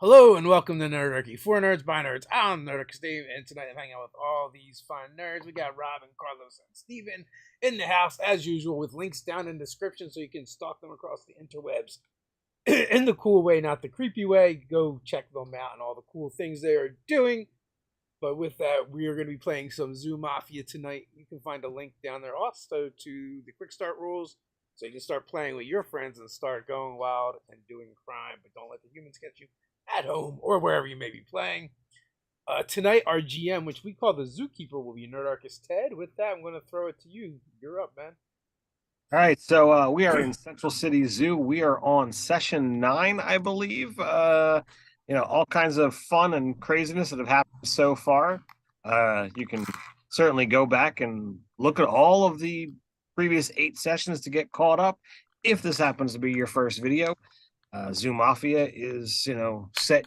Hello and welcome to Nerdarchy. For nerds, by nerds. I'm Nerdarchist Ted, and tonight I'm hanging out with all these fun nerds. We got Robin, Carlos, and Steven in the house as usual, with links down in the description so you can stalk them across the interwebs in the cool way, not the creepy way. Go check them out and all the cool things they are doing. But with that, we are going to be playing some Zoo Mafia tonight. You can find a link down there also to the quick start rules, so you can start playing with your friends and start going wild and doing crime, but don't let the humans catch you at home or wherever you may be playing. Tonight, our GM, which we call the Zookeeper, will be Nerdarchist Ted. With that, I'm going to throw it to you. You're up, man. All right, so we are in Central City Zoo. We are on session 9, I believe. All kinds of fun and craziness that have happened so far. You can certainly go back and look at all of the previous 8 sessions to get caught up. If this happens to be your first video, Zoo Mafia is, set.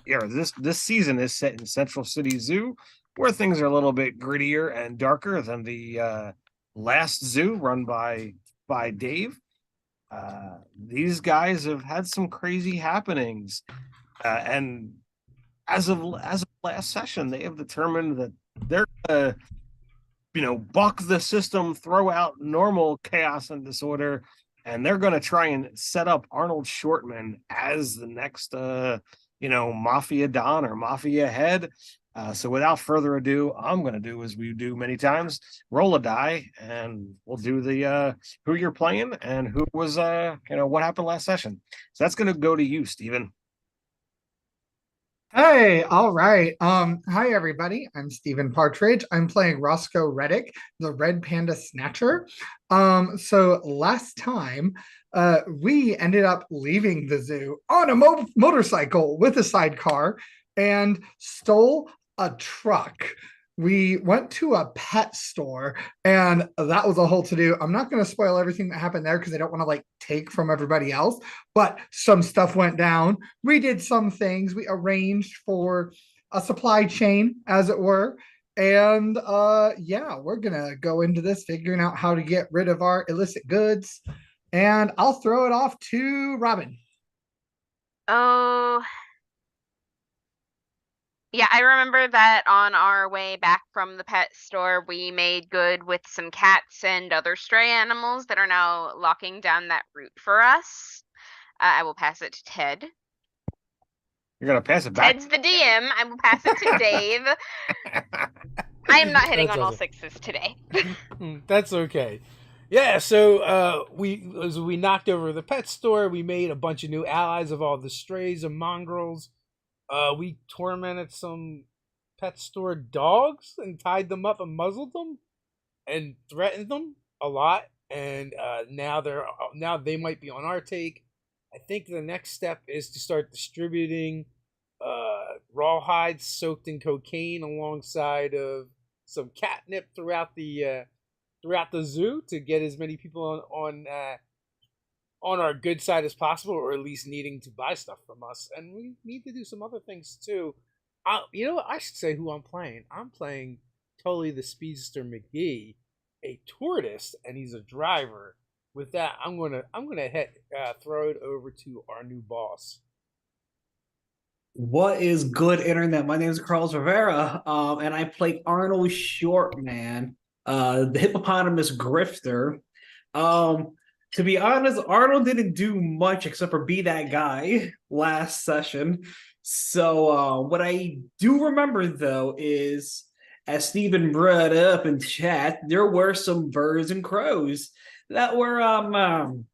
This season is set in Central City Zoo, where things are a little bit grittier and darker than the last zoo run by Dave. These guys have had some crazy happenings, and as of last session, they have determined that they're buck the system, throw out normal chaos and disorder, and they're going to try and set up Arnold Shortman as the next Mafia Don or Mafia head. So without further ado, I'm going to do as we do many times, roll a die, and we'll do the who you're playing and who was what happened last session. So that's going to go to you, Steven. Hey, all right. Hi everybody. I'm Stephen Partridge. I'm playing Roscoe Reddick, the Red Panda Snatcher. So last time, we ended up leaving the zoo on a motorcycle with a sidecar and stole a truck. We went to a pet store and that was a whole to do. I'm not going to spoil everything that happened there because I don't want to take from everybody else, but some stuff went down. We did some things. We arranged for a supply chain, as it were. And yeah, we're going to go into this figuring out how to get rid of our illicit goods. And I'll throw it off to Robin. Oh, yeah, I remember that on our way back from the pet store, we made good with some cats and other stray animals that are now locking down that route for us. I will pass it to Ted. You're going to pass it back. Ted's the DM. I will pass it to Dave. I am not hitting That's on all awesome. sixes today. That's okay. Yeah, so we knocked over the pet store. We made a bunch of new allies of all the strays and mongrels. We tormented some pet store dogs and tied them up and muzzled them and threatened them a lot. And now they might be on our take. I think the next step is to start distributing rawhides soaked in cocaine alongside of some catnip throughout the zoo to get as many people on our good side as possible, or at least needing to buy stuff from us. And we need to do some other things too. You know what? I should say who I'm playing. I'm playing Tully the Speedster McGee, a tortoise, and he's a driver. With that, I'm gonna throw it over to our new boss. What is good, internet? My name is Carlos Rivera, and I play Arnold Shortman, the hippopotamus grifter. To be honest, Arnold didn't do much except for be that guy last session. So what I do remember though is, as Stephen brought up in chat, there were some birds and crows that were kind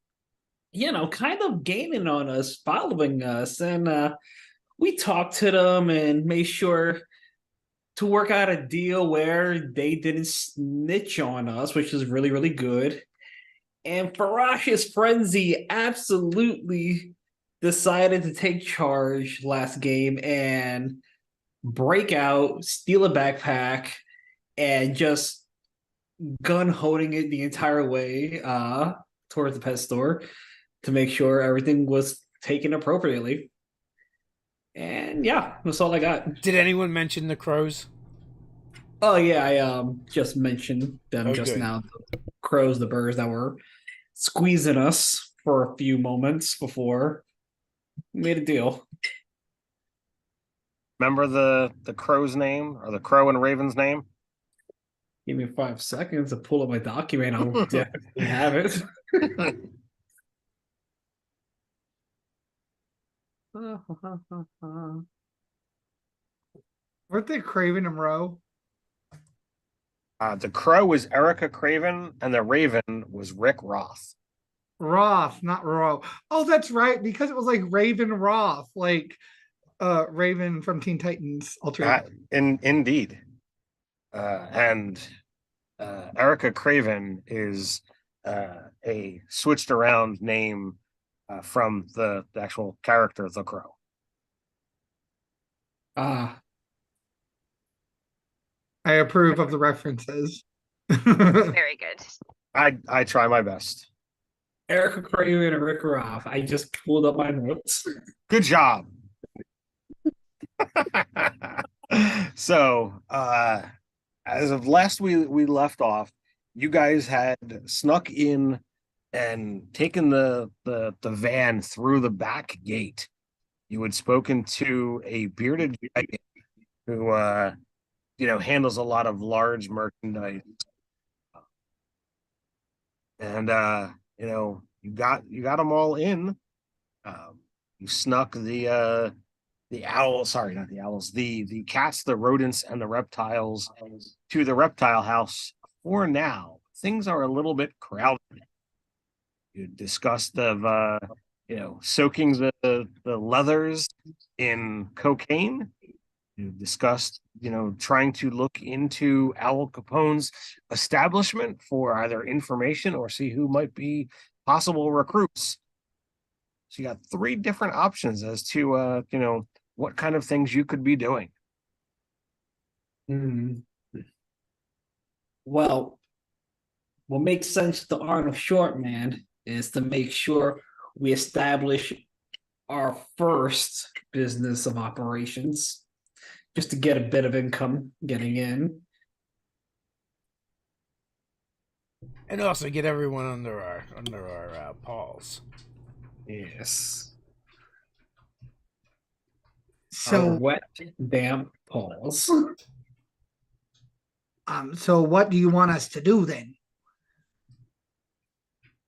of gaining on us, following us, and we talked to them and made sure to work out a deal where they didn't snitch on us, which is really, really good. And Ferocious Frenzy absolutely decided to take charge last game and break out, steal a backpack, and just gun holding it the entire way towards the pet store to make sure everything was taken appropriately. And yeah, that's all I got. Did anyone mention the crows? Oh yeah, I just mentioned them Oh, just good. now. The crows, the birds that were squeezing us for a few moments before we made a deal. Remember the crow's name or the crow and raven's name? Give me 5 seconds to pull up my document. I'll definitely have it. Weren't they Craven and Rowe? The crow was Erica Craven, and the raven was Rick Roth. Roth, not Rowe. Oh, that's right, because it was like Raven Roth, like Raven from Teen Titans Ultimate. Indeed. And Erica Craven is a switched around name from the actual character, the crow. I approve of the references. Very good. I try my best. Erica Craven and Rick Roth. I just pulled up my notes. Good job. So, as of last we left off, you guys had snuck in and taken the van through the back gate. You had spoken to a bearded giant who handles a lot of large merchandise. And you got them all in. You snuck the owls, sorry, not the owls, the cats, the rodents, and the reptiles to the reptile house. For now, things are a little bit crowded. You discussed of soaking the leathers in cocaine. You discussed trying to look into Al Capone's establishment for either information or see who might be possible recruits. So you got 3 different options as to what kind of things you could be doing. Well, what makes sense to Arnold Shortman is to make sure we establish our first business of operations, just to get a bit of income getting in. And also get everyone under our paws. Yes. So Our wet, damp paws. So what do you want us to do then?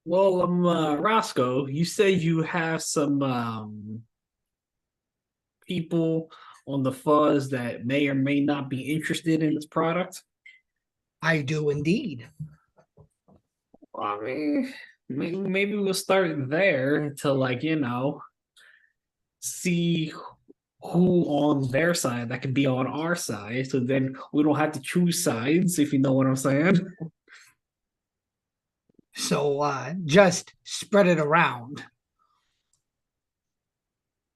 Well, Roscoe, you say you have some people on the fuzz that may or may not be interested in this product. I do indeed. I mean, maybe we'll start there to see who on their side that could be on our side, so then we don't have to choose sides, if you know what I'm saying. So just spread it around.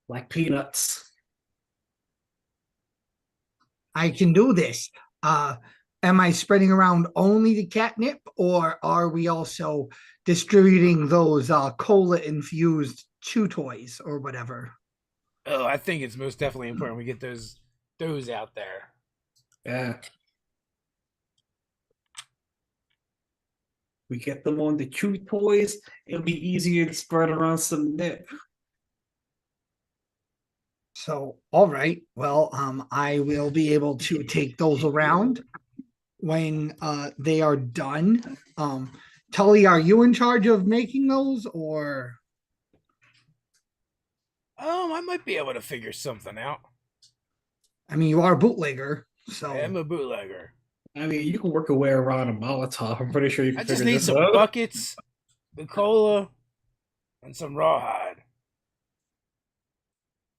Like peanuts. I can do this. Am I spreading around only the catnip, or are we also distributing those cola-infused chew toys or whatever? Oh, I think it's most definitely important we get those out there. Yeah. We get them on the chew toys, it'll be easier to spread around some nip. So, all right. Well, I will be able to take those around when they are done. Tully, are you in charge of making those, or? I might be able to figure something out. I mean, you are a bootlegger, so. I am a bootlegger. I mean, you can work your way around a Molotov. I'm pretty sure you can. I just figure need this some out. buckets, the cola, and some rawhide.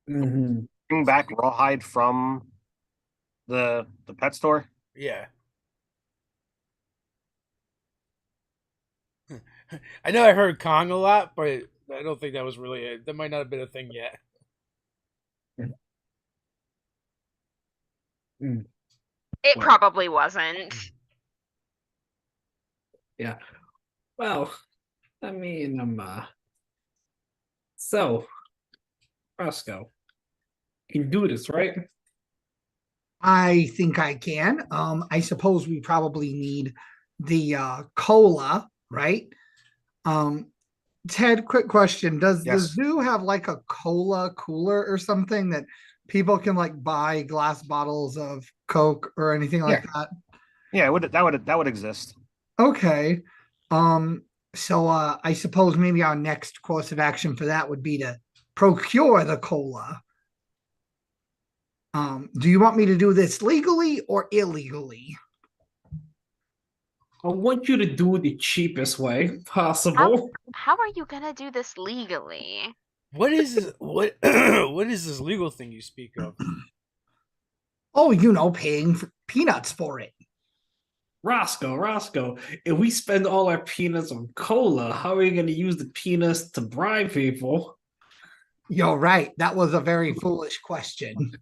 Mm-hmm. Bring back rawhide from the pet store. Yeah. I know I heard Kong a lot, but I don't think that was really that might not have been a thing yet. It probably wasn't. Yeah. Well, I mean, so, Roscoe, you can do this, right? I think I can. I suppose we probably need the cola, right? Ted, quick question. Does the Yes. zoo have like a cola cooler or something that people can like buy glass bottles of Coke or anything like that? Yeah, that would exist. Okay. So I suppose maybe our next course of action for that would be to procure the cola. Do you want me to do this legally or illegally? I want you to do it the cheapest way possible. How are you gonna do this legally? What is this, what what is this legal thing you speak of? Oh, you know, paying for peanuts for it. Roscoe, if we spend all our peanuts on cola, how are we going to use the peanuts to bribe people? You're right. That was a very foolish question.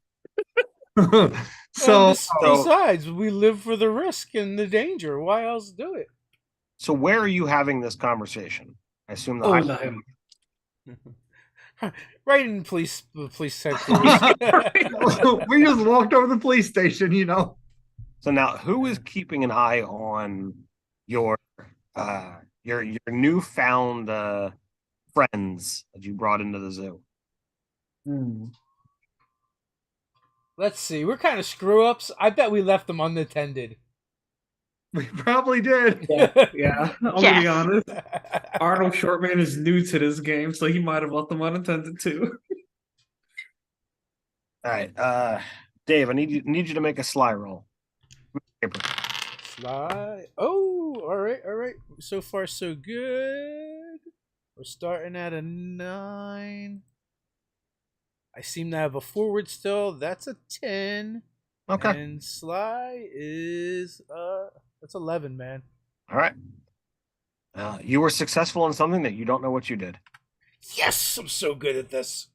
So, So, besides, we live for the risk and the danger. Why else do it? So where are you having this conversation? I assume the Oh, high- no. Right in police headquarters. we just walked over the police station, you know. So now, who is keeping an eye on your newfound friends that you brought into the zoo? Let's see. We're kind of screw ups. I bet we left them unattended. We probably did. Yeah, I'm gonna be honest. Arnold Shortman is new to this game, so he might have left them unattended too. All right, Dave, I need you to make a sly roll. Sly. Oh, all right. So far, so good. We're starting at a 9. I seem to have a forward still. That's a 10. Okay. And Sly is that's 11, man. All right. You were successful in something that you don't know what you did. Yes, I'm so good at this.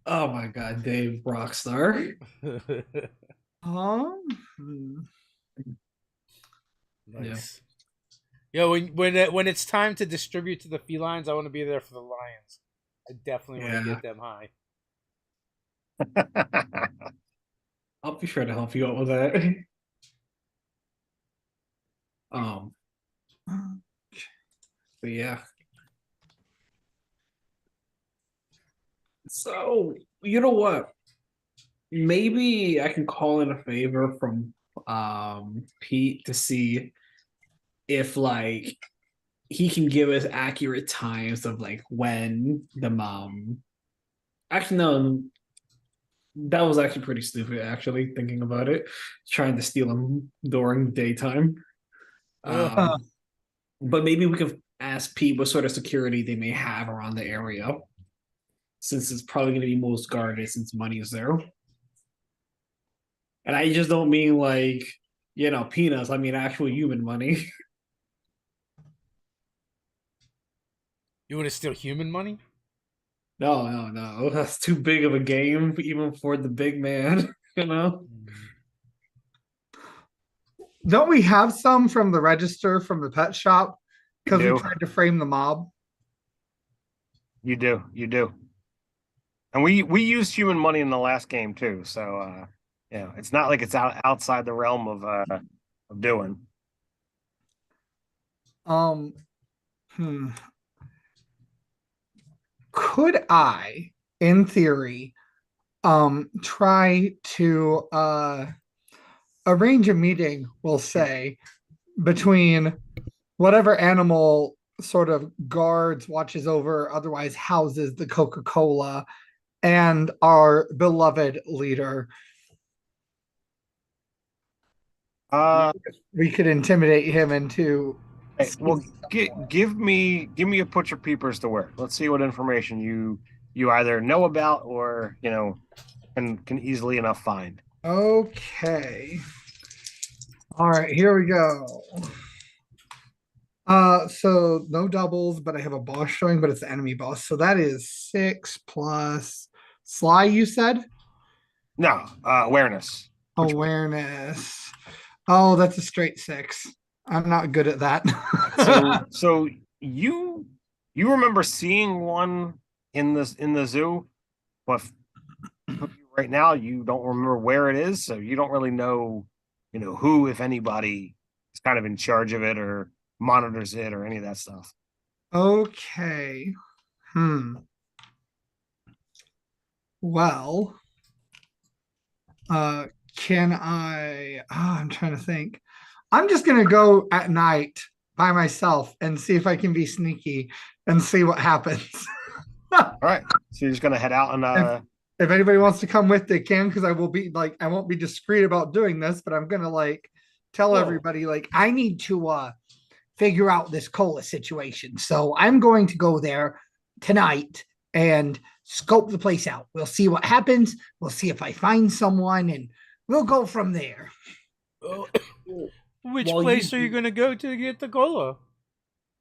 Oh my god, Dave Rockstar. Nice. Yeah. Yo, when it's time to distribute to the felines, I want to be there for the lions. I definitely want to get them high. I'll be sure to help you out with that. But yeah. So, you know what? Maybe I can call in a favor from Pete to see if like he can give us accurate times of like when the actually no, that was actually pretty stupid actually thinking about it, trying to steal him during daytime. But maybe we can ask Pete what sort of security they may have around the area, since it's probably going to be most guarded since money is there. And I just don't mean like, peanuts. I mean actual human money. You want to steal human money? No. That's too big of a game, even for the big man, Don't we have some from the register from the pet shop? Because we tried to frame the mob. You do. And we used human money in the last game too, so it's not like it's outside the realm of doing. Could I, in theory, try to arrange a meeting, we'll say, between whatever animal sort of guards, watches over, otherwise houses the Coca-Cola, and our beloved leader? We could intimidate him into. Hey, well, give me a put your peepers to work. Let's see what information you either know about or can easily enough find. Okay. All right, here we go. So no doubles, but I have a boss showing, but it's the enemy boss. So that is 6 plus Sly, you said? No, awareness. Awareness. Oh, that's a straight 6. I'm not good at that. So you remember seeing one in the zoo, but right now you don't remember where it is, so you don't really know, who, if anybody, is kind of in charge of it or monitors it or any of that stuff. Okay. Well, Can I? I'm trying to think. I'm just gonna go at night by myself and see if I can be sneaky and see what happens. All right. So you're just gonna head out and If anybody wants to come with, they can, because I will be like, I won't be discreet about doing this, but I'm gonna like tell Whoa. everybody like I need to figure out this cola situation. So I'm going to go there tonight and scope the place out. We'll see what happens. We'll see if I find someone, and we'll go from there. Oh, which Well, place are you going to go to get the cola?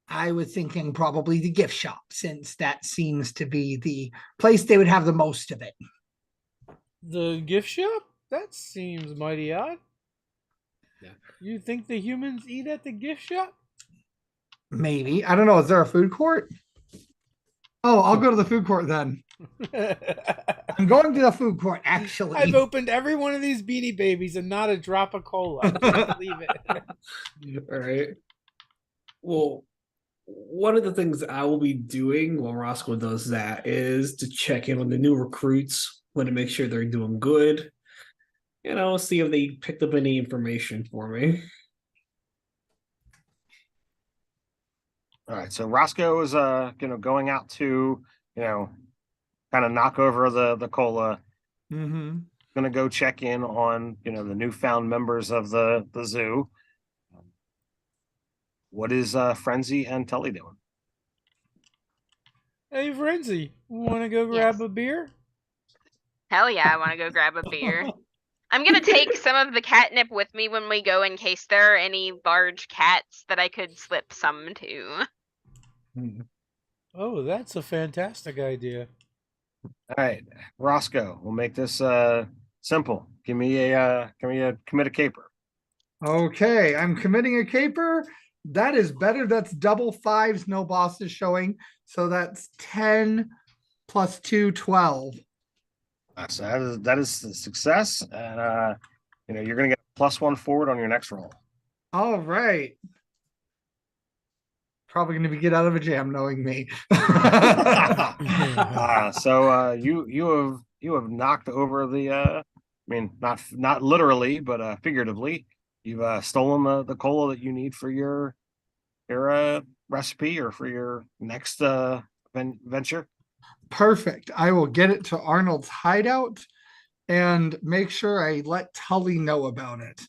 I was thinking probably the gift shop, since that seems to be the place they would have the most of it. The gift shop? That seems mighty odd. Yeah. You think the humans eat at the gift shop? Maybe. I don't know. Is there a food court? Oh, I'll go to the food court then. I'm going to the food court, actually. I've opened every one of these Beanie Babies and not a drop of cola. I can't believe it. All right. Well, one of the things I will be doing while Roscoe does that is to check in on the new recruits, want to make sure they're doing good. You know, see if they picked up any information for me. all right. So Roscoe is going out to, kind of knock over the cola. Mm-hmm. Gonna go check in on, the newfound members of the zoo. What is Frenzy and Tully doing? Hey, Frenzy, want to go grab a beer? Hell yeah, I want to go grab a beer. I'm gonna take some of the catnip with me when we go in case there are any large cats that I could slip some to. Oh, that's a fantastic idea. All right, Roscoe, we'll make this simple. Give me a commit a caper. Okay, I'm committing a caper. That is better. That's double fives. No bosses showing. So that's 10 plus 2, 12. So that is a success, and you're gonna get +1 forward on your next roll. All right. Probably going to be get out of a jam knowing me. So you have knocked over the not literally, but figuratively, you've stolen the cola that you need for your recipe or for your next venture. Perfect. I will get it to Arnold's hideout and make sure I let Tully know about it.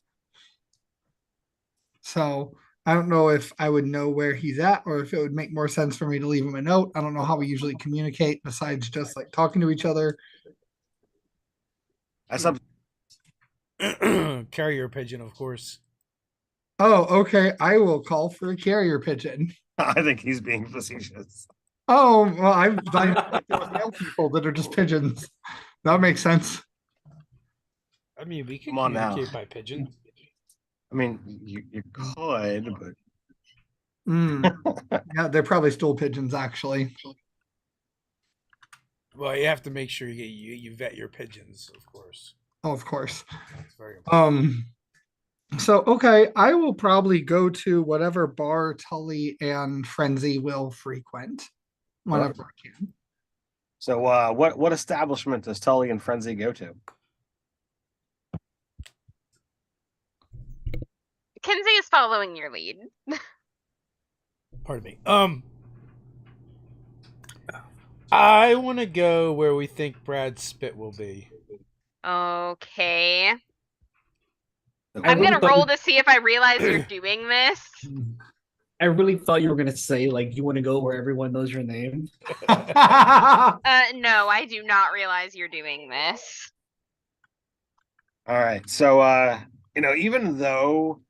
So I don't know if I would know where he's at or if it would make more sense for me to leave him a note. I don't know how we usually communicate besides just like talking to each other. That's up. Carrier pigeon, of course. Oh, okay. I will call for a carrier pigeon. I think he's being facetious. Oh, well, I'm like male people that are just pigeons. That makes sense. I mean, we can Come on now. communicate by pigeon. I mean, you could, but Yeah, they're probably stool pigeons, actually. Well, you have to make sure you vet your pigeons, of course. Oh, of course. That's very important. So okay, I will probably go to whatever bar Tully and Frenzy will frequent whenever I can. So what establishment does Tully and Frenzy go to? Kinsey is following your lead. Pardon me. I want to go where we think Brad Spit will be. Okay. I I'm really gonna thought roll you- to see if I realize you're doing this. I really thought you were gonna say like you want to go where everyone knows your name. No, I do not realize you're doing this. All right. So even though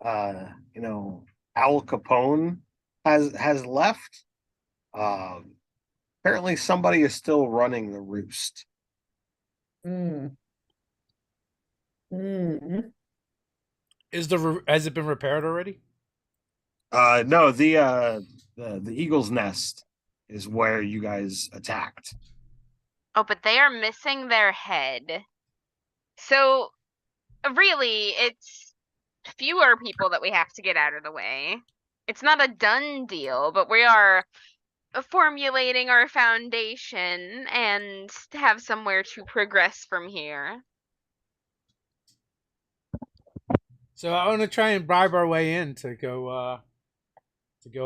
Al Capone has left, apparently somebody is still running the roost. Has it been repaired already? No, the Eagle's Nest is where you guys attacked. Oh, but they are missing their head. So, really, it's fewer people that we have to get out of the way. It's not a done deal, but we are formulating our foundation and have somewhere to progress from here. So I want to try and bribe our way in to go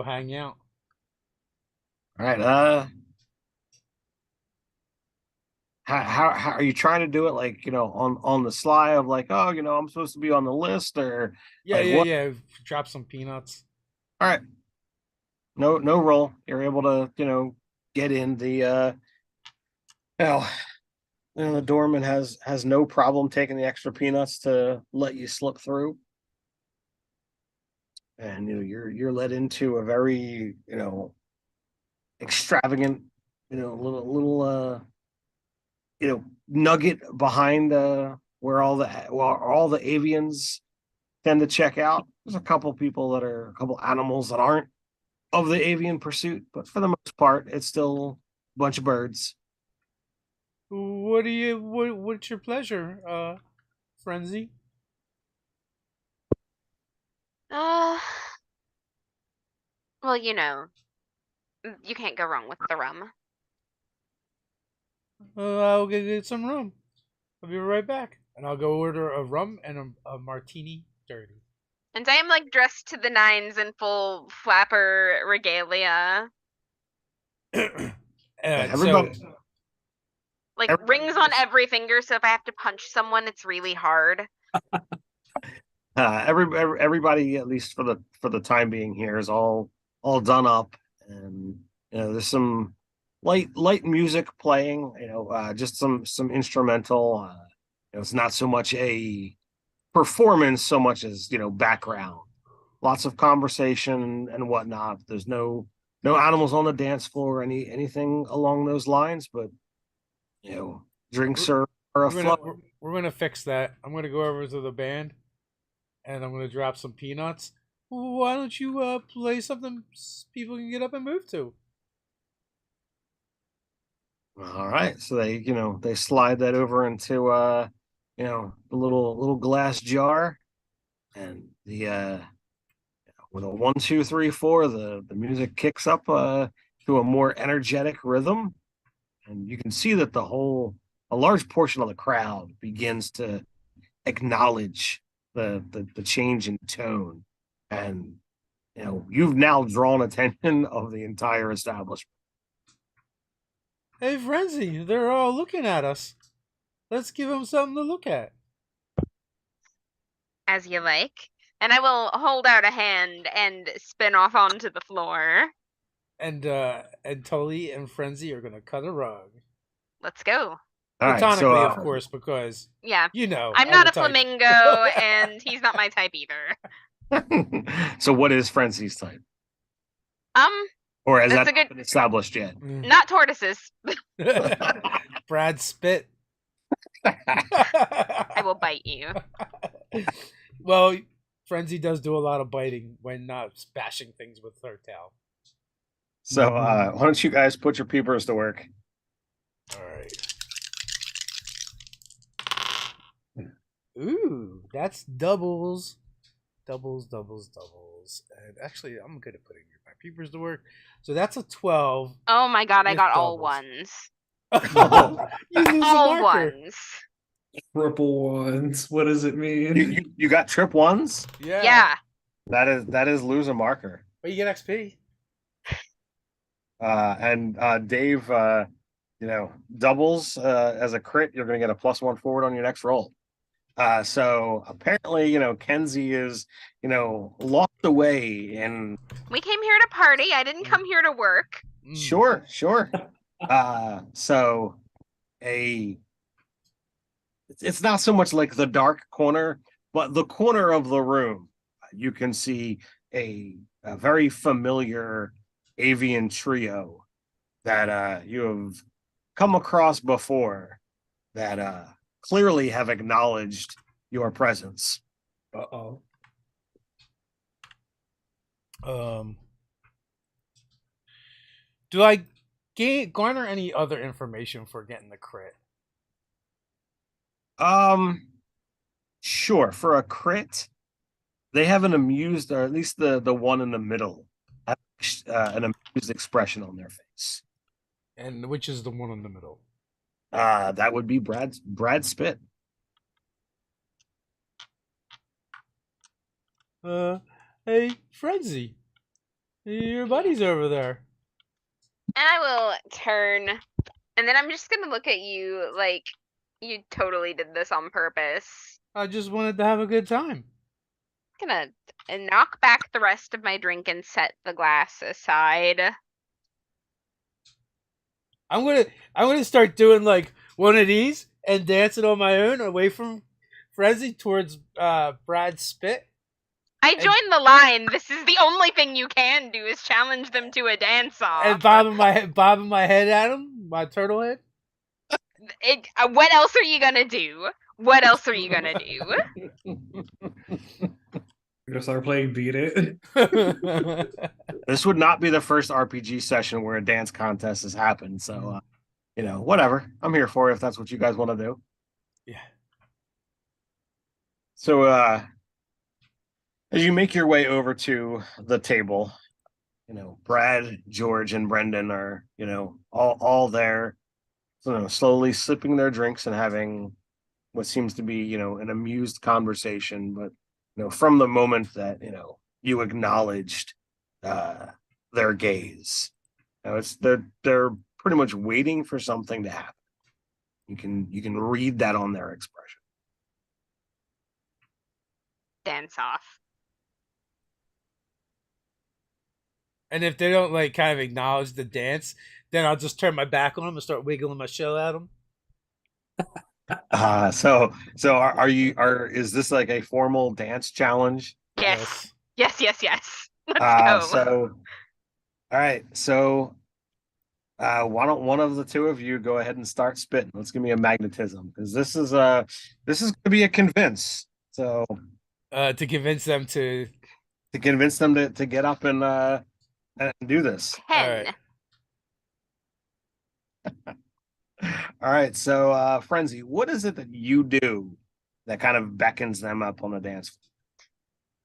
hang out. All right. How are you trying to do it? Like, on the sly of like, oh, I'm supposed to be on the list, or Yeah, like yeah, what? yeah. Drop some peanuts. All right. No roll. You're able to, get in the well, the doorman has no problem taking the extra peanuts to let you slip through. And you're led into a very, extravagant, little nugget behind where all the avians tend to check out. There's a couple animals that aren't of the avian pursuit, but for the most part, it's still a bunch of birds. What's your pleasure, Frenzy? Uh, well, you can't go wrong with the rum. I'll get some rum. I'll be right back, and I'll go order a rum and a martini dirty. And I am like dressed to the nines in full flapper regalia. Everybody, Like everybody rings on is- every finger, so if I have to punch someone, it's really hard. everybody, at least for the time being here, is all done up, and there's some light music playing. Just some instrumental. It's not so much a performance so much as background. Lots of conversation and whatnot. There's no animals on the dance floor or anything along those lines, but drinks are afloat. We're gonna fix that. I'm gonna go over to the band, and I'm gonna drop some peanuts. Why don't you play something people can get up and move to? All right, so they slide that over into the little glass jar, and the with a 1, 2, 3, 4, the music kicks up to a more energetic rhythm, and you can see that a large portion of the crowd begins to acknowledge the change in tone, and you've now drawn attention of the entire establishment. Hey, Frenzy, they're all looking at us. Let's give them something to look at. As you like. And I will hold out a hand and spin off onto the floor. And Tully and Frenzy are gonna cut a rug. Let's go. All right, Platonically, so of course, because Yeah. I'm I'm not the a type. flamingo, and he's not my type either. so what is Frenzy's type? Or has That's that not been established yet? Not tortoises. Brad Spit. I will bite you. Well, Frenzy does do a lot of biting when not bashing things with her tail. So why don't you guys put your peepers to work? All right. Ooh, that's doubles. Doubles. And actually, I'm good at putting my peepers to work. So that's a 12. Oh my god, I With got all doubles. ones. You lose a All marker. ones. Triple ones. What does it mean? You got trip ones? Yeah. That is lose a marker. But you get XP. And Dave, doubles as a crit, you're gonna get a +1 forward on your next roll. So apparently, Kenzie is, locked away in. We came here to party. I didn't come here to work. Sure. So it's not so much like the dark corner, but the corner of the room. You can see a very familiar avian trio that you have come across before that clearly have acknowledged your presence. Uh-oh. Do I garner any other information for getting the crit? Sure. For a crit, they have an amused, or at least the one in the middle, have an amused expression on their face. And which is the one in the middle? That would be Brad Spit. Hey, Frenzy, your buddy's over there. And I will turn, and then I'm just gonna look at you like you totally did this on purpose. I just wanted to have a good time. Gonna knock back the rest of my drink and set the glass aside. I'm gonna start doing like one of these and dancing on my own away from Frenzy towards Brad's spit. I joined the line. This is the only thing you can do is challenge them to a dance-off. And bobbing my head at him, my turtle head. What else are you gonna do? What else are you gonna do? We're gonna start playing Beat It. This would not be the first RPG session where a dance contest has happened. So, whatever. I'm here for it if that's what you guys want to do. Yeah. So, as you make your way over to the table, Brad, George, and Brendan are, all there, slowly sipping their drinks and having what seems to be, an amused conversation. But, from the moment that, you acknowledged their gaze, they're pretty much waiting for something to happen. You can read that on their expression. Dance off. And if they don't like kind of acknowledge the dance, then I'll just turn my back on them and start wiggling my shell at them. So is this like a formal dance challenge? Yes. Yes. Let's go. So, all right. So, why don't one of the two of you go ahead and start spitting? Let's give me a magnetism because this is going to be a convince. So, to convince them to get up and do this. 10. All right. So, Frenzy, what is it that you do that kind of beckons them up on the dance floor?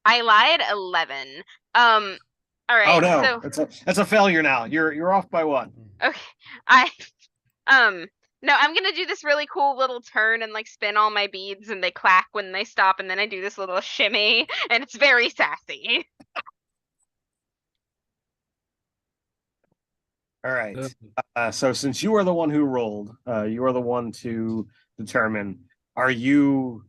I lied. 11. All right. Oh no, so... that's a failure now. You're off by one. Okay. No, I'm gonna do this really cool little turn and like spin all my beads and they clack when they stop, and then I do this little shimmy and it's very sassy. All right. So since you are the one who rolled, you are the one to determine, are you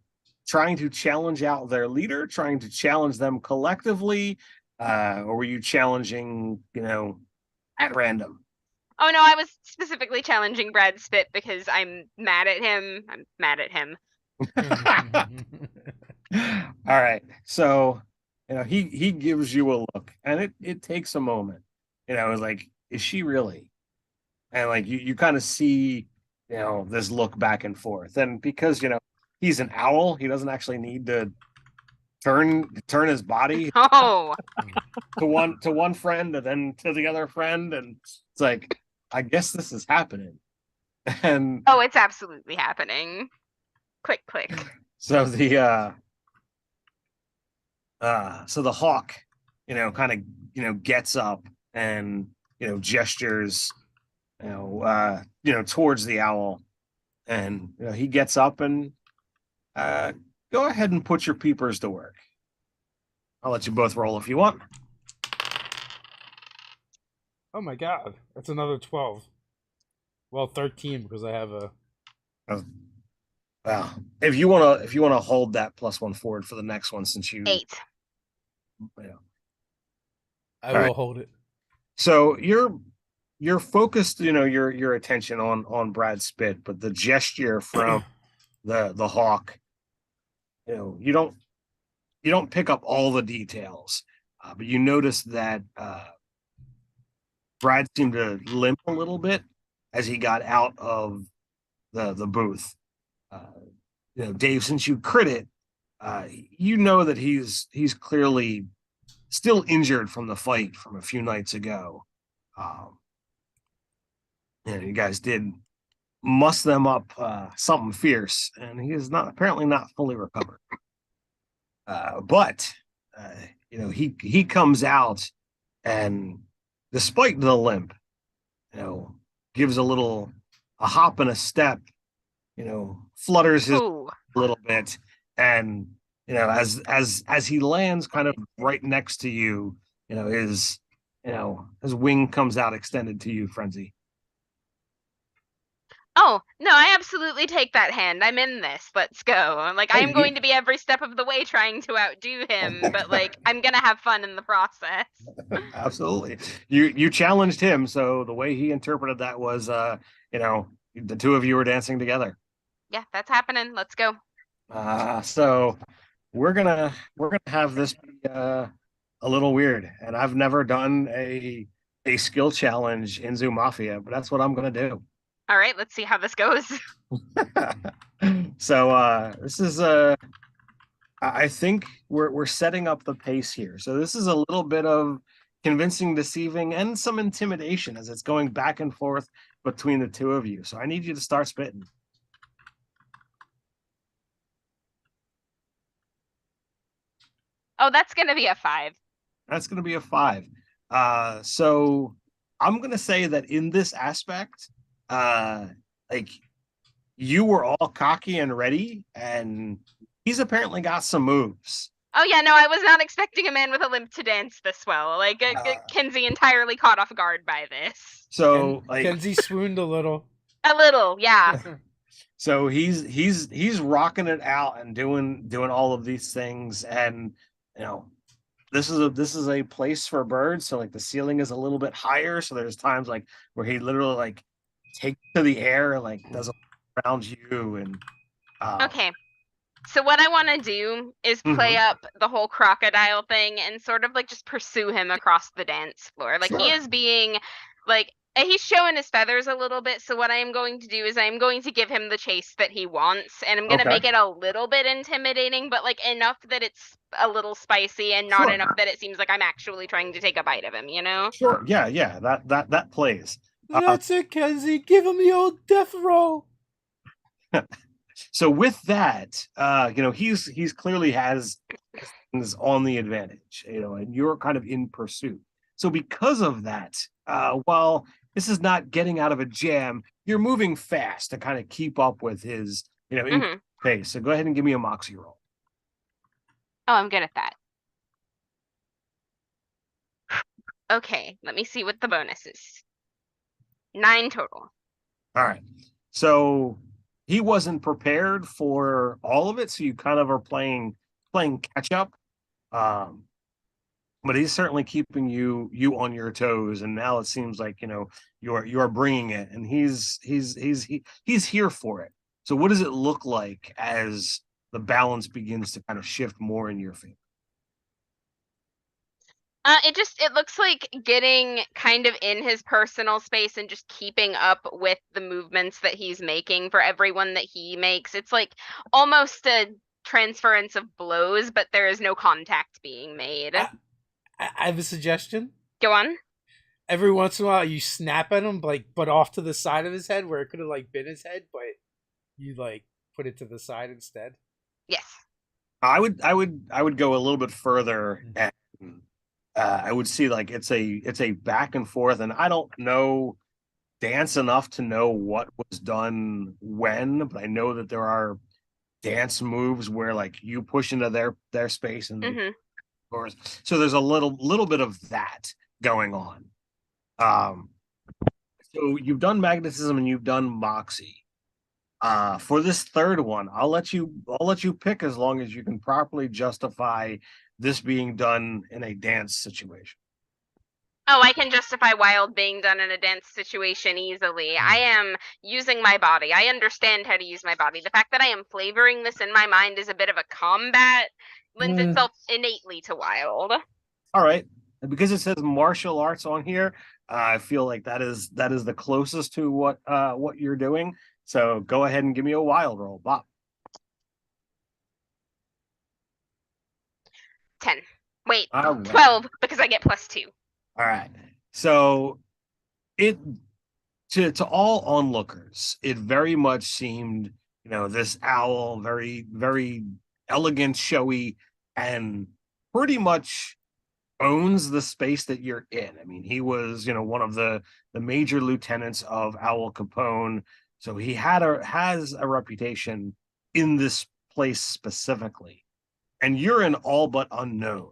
trying to challenge out their leader, trying to challenge them collectively, or were you challenging, at random? Oh no, I was specifically challenging Brad Spit because I'm mad at him. All right. So, he gives you a look and it takes a moment. Like, is she really? And like you kind of see, this look back and forth. And because, he's an owl, he doesn't actually need to turn his body to one friend and then to the other friend, and it's like, I guess this is happening. And it's absolutely happening. Click. So the hawk, kind of, gets up and gestures, towards the owl, and he gets up and go ahead and put your peepers to work. I'll let you both roll if you want. Oh my god, that's another 12. Well, 13 because I have a. Well, if you wanna hold that +1 forward for the next one, since you 8. I will hold it. So you're focused, your attention on Brad Spit, but the gesture from the hawk, you don't pick up all the details, but you notice that Brad seemed to limp a little bit as he got out of the booth. Dave, since you crit it, that he's clearly still injured from the fight from a few nights ago. You guys did muss them up something fierce, and he is apparently not fully recovered. But he comes out, and despite the limp, gives a hop and a step, flutters his a little bit, and as he lands kind of right next to you, his wing comes out extended to you, Frenzy. Oh, no, I absolutely take that hand. I'm in this. Let's go. Like, I am going to be every step of the way trying to outdo him, but like, I'm gonna have fun in the process. Absolutely. You challenged him, so the way he interpreted that was the two of you were dancing together. Yeah, that's happening. Let's go. So we're gonna have this be a little weird, and I've never done a skill challenge in Zoo Mafia, but that's what I'm gonna do. All right, let's see how this goes. So this is I think we're setting up the pace here. So this is a little bit of convincing, deceiving, and some intimidation as it's going back and forth between the two of you. So I need you to start spitting. Oh, that's gonna be a 5. That's gonna be a 5. So I'm gonna say that in this aspect, like you were all cocky and ready, and he's apparently got some moves. Oh yeah, no, I was not expecting a man with a limp to dance this well. Like Kenzie entirely caught off guard by this. So Kenzie swooned a little. A little, yeah. So he's rocking it out and doing all of these things, and this is a place for birds, so like the ceiling is a little bit higher, so there's times like where he literally like takes to the air and like does around you. And okay, so what I want to do is play up the whole crocodile thing and sort of like just pursue him across the dance floor. Like he is being like he's showing his feathers a little bit, so what I am going to do is I am going to give him the chase that he wants, and I'm going to make it a little bit intimidating, but like enough that it's a little spicy and not enough that it seems like I'm actually trying to take a bite of him, Sure. Yeah, that plays. That's it, Kenzie. Give him the old death roll. So with that, he's clearly has things on the advantage, and you're kind of in pursuit. So because of that, while this is not getting out of a jam, you're moving fast to kind of keep up with his, pace. So go ahead and give me a moxie roll. Oh, I'm good at that. Okay, let me see what the bonus is. 9 total. All right. So he wasn't prepared for all of it, so you kind of are playing catch up. But he's certainly keeping you on your toes, and now it seems like you're bringing it, and he's here for it. So what does it look like as the balance begins to kind of shift more in your favor? It looks like getting kind of in his personal space and just keeping up with the movements that he's making for everyone that he makes. It's like almost a transference of blows, but there is no contact being made. I have a suggestion. Go on. Every once in a while, you snap at him, but off to the side of his head, where it could have been his head, but you put it to the side instead. Yes. I would go a little bit further, and I would see it's a back and forth, and I don't know dance enough to know what was done when, but I know that there are dance moves where you push into their space and. So there's a little bit of that going on. So you've done magnetism and you've done moxie. For this third one, I'll let you pick as long as you can properly justify this being done in a dance situation. Oh, I can justify wild being done in a dance situation easily. I am using my body. I understand how to use my body. The fact that I am flavoring this in my mind is a bit of a combat. Lends itself innately to wild. All right. And because it says martial arts on here, I feel like that is the closest to what you're doing. So go ahead and give me a wild roll, Bob. 10. Wait, 12 because I get +2. All right. So to all onlookers, it very much seemed, this owl very, very elegant, showy, and pretty much owns the space that you're in. I mean, he was, one of the major lieutenants of Owl Capone, so he has a reputation in this place specifically. and you're an all but unknown.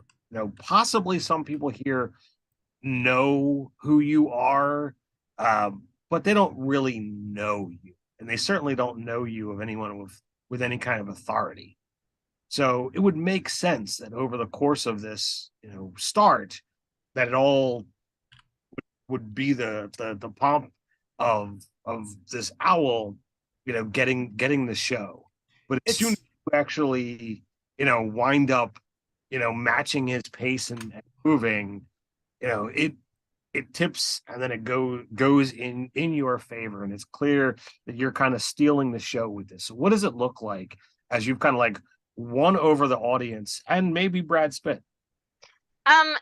Possibly some people here know who you are, but they don't really know you, and they certainly don't know you of anyone with any kind of authority. So it would make sense that over the course of this, start, that it all would be the pomp of this owl, getting the show. But as soon as you actually, wind up, matching his pace and moving, it tips, and then it goes in your favor, and it's clear that you're kind of stealing the show with this. So what does it look like as you've kind of like won over the audience and maybe Brad Spitt? I'm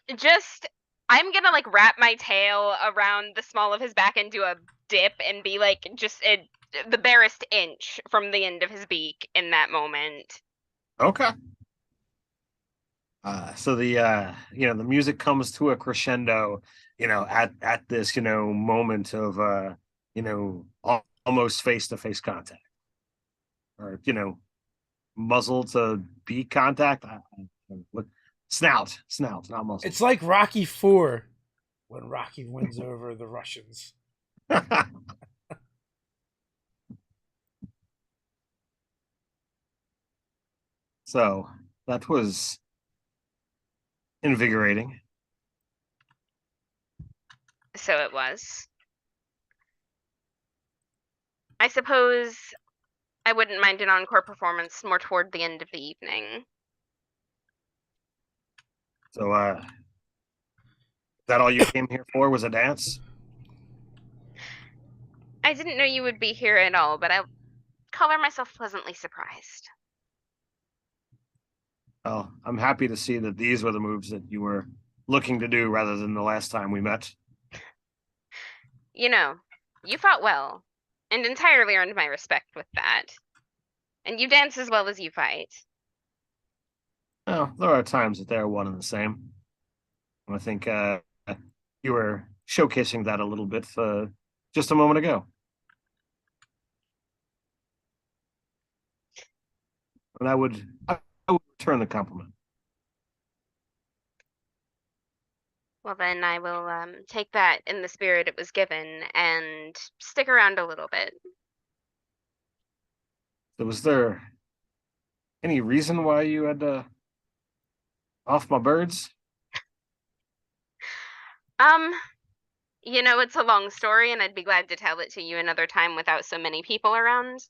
gonna like wrap my tail around the small of his back and do a dip and be like the barest inch from the end of his beak in that moment. Okay. So the music comes to a crescendo, at this, moment of, almost face-to-face contact, or, muzzle to beak contact. Snout, not muzzle. It's like Rocky IV when Rocky wins over the Russians. So that was invigorating. So it was. I suppose I wouldn't mind an encore performance more toward the end of the evening. So, that all you came here for, was a dance? I didn't know you would be here at all, but I'll color myself pleasantly surprised. Well, I'm happy to see that these were the moves that you were looking to do rather than the last time we met. You fought well, and entirely earned my respect with that. And you dance as well as you fight. Well, there are times that they're one and the same. I think you were showcasing that a little bit just a moment ago. And I would return the compliment. Well, then I will take that in the spirit it was given and stick around a little bit. So was there any reason why you had to off my birds? It's a long story, and I'd be glad to tell it to you another time without so many people around.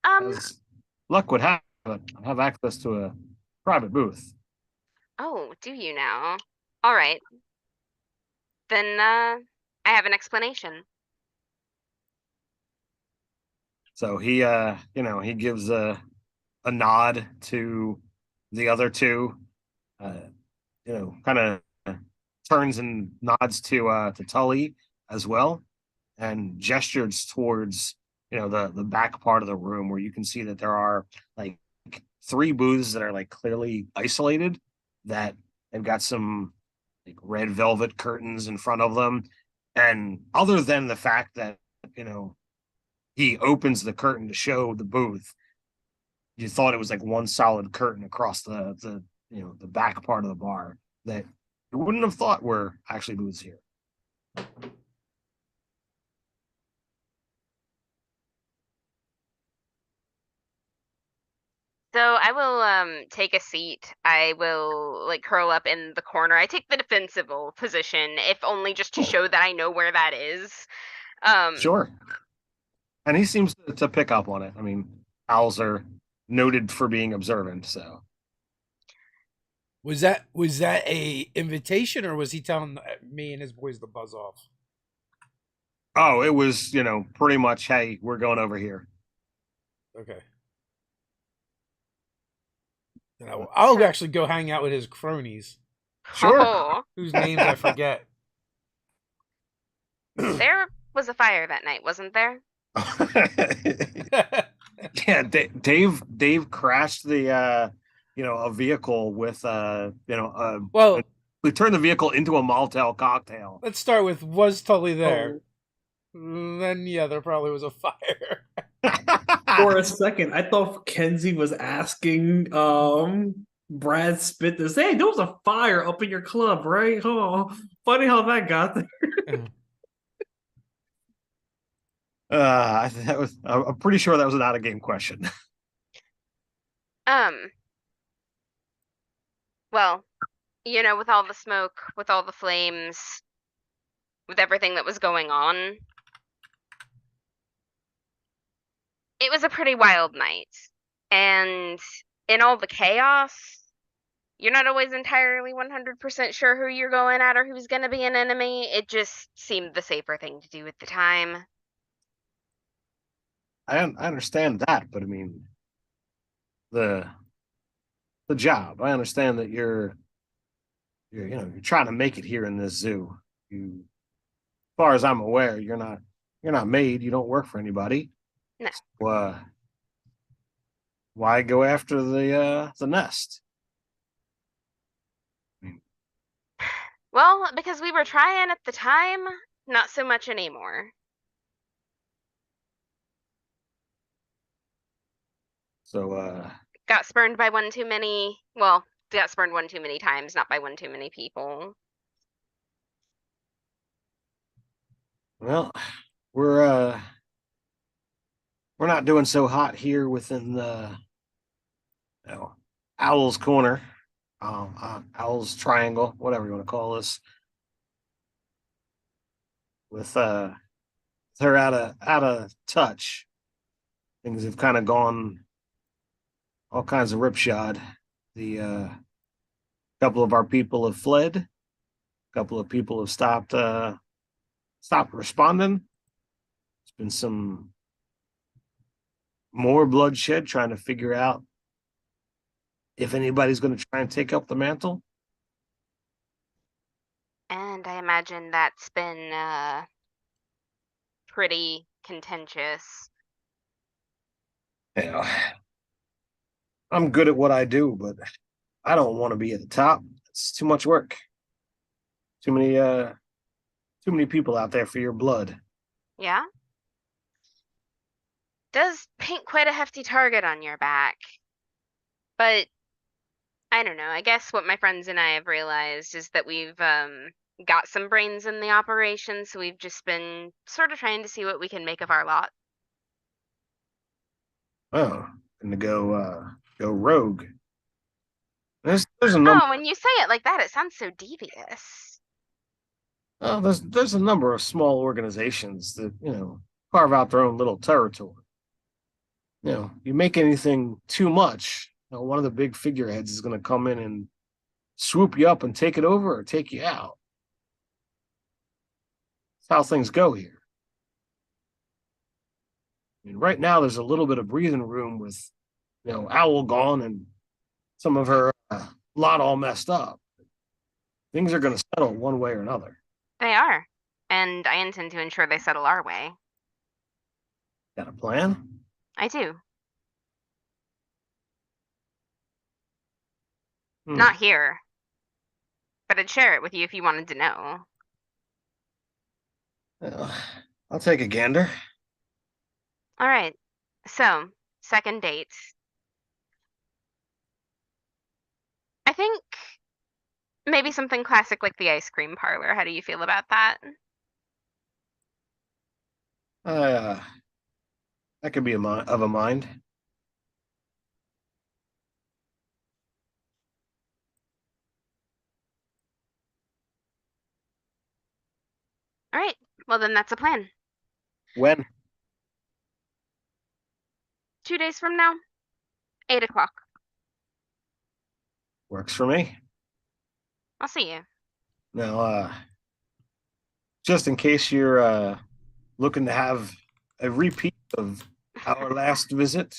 As luck would have it, I have access to a private booth. Oh, do you now? All right. Then, I have an explanation. So he, he gives a nod to the other two, kind of turns and nods to Tully as well, and gestures towards, the back part of the room where you can see that there are like 3 booths that are like clearly isolated, that they've got some like red velvet curtains in front of them. And other than the fact that, he opens the curtain to show the booth, you thought it was like one solid curtain across the back part of the bar that you wouldn't have thought were actually booths here. So I will take a seat. I will like curl up in the corner. I take the defensible position, if only just to show that I know where that is. Sure. And he seems to pick up on it. I mean, owls are noted for being observant, so. Was that a invitation, or was he telling me and his boys to buzz off? Oh, it was, pretty much, hey, we're going over here. Okay. Then I'll actually go hang out with his cronies. Sure. Oh. Whose names I forget. There was a fire that night, wasn't there? Yeah, Dave crashed the a vehicle with well, we turned the vehicle into a Molotov cocktail. Let's start with, was Tully there? Then yeah, there probably was a fire. For a second, I thought Kenzie was asking Brad Spitt this. Hey, there was a fire up in your club, right? Oh, funny how that got there. I'm pretty sure that was an out of game question. Well, with all the smoke, with all the flames, with everything that was going on, it was a pretty wild night. And in all the chaos, you're not always entirely 100% sure who you're going at or who's going to be an enemy. It just seemed the safer thing to do at the time. I understand that, but I mean, the job. I understand that you're trying to make it here in this zoo. As far as I'm aware, you're not made. You don't work for anybody. No. So, why go after the nest? Well, because we were trying at the time, not so much anymore. So, got spurned by one too many. Well, got spurned one too many times, not by one too many people. well, we're not doing so hot here within the Owl's Corner, Owl's Triangle, whatever you want to call this. With her out of touch, things have kind of gone all kinds of ripshod. The couple of our people have fled. A couple of people have stopped responding. There's been some more bloodshed trying to figure out if anybody's going to try and take up the mantle. And I imagine that's been pretty contentious. Yeah, I'm good at what I do, but I don't want to be at the top. It's too much work. Too many people out there for your blood. Yeah? Does paint quite a hefty target on your back. But I don't know. I guess what my friends and I have realized is that we've got some brains in the operation, so we've just been sort of trying to see what we can make of our lot. Oh, gonna go rogue. There's a number. Oh, when you say it like that, it sounds so devious. Oh, there's a number of small organizations that carve out their own little territory. You make anything too much, one of the big figureheads is going to come in and swoop you up and take it over or take you out. That's how things go here. I mean, right now there's a little bit of breathing room with, Owl gone and some of her lot all messed up. Things are going to settle one way or another. They are. And I intend to ensure they settle our way. Got a plan? I do. Not here. But I'd share it with you if you wanted to know. I'll take a gander. All right. So, second date. I think maybe something classic like the ice cream parlor. How do you feel about that? That could be of a mind. All right. Well, then that's a plan. When? 2 days from now, 8 o'clock. Works for me. I'll see you. Now, just in case you're looking to have a repeat of our last visit.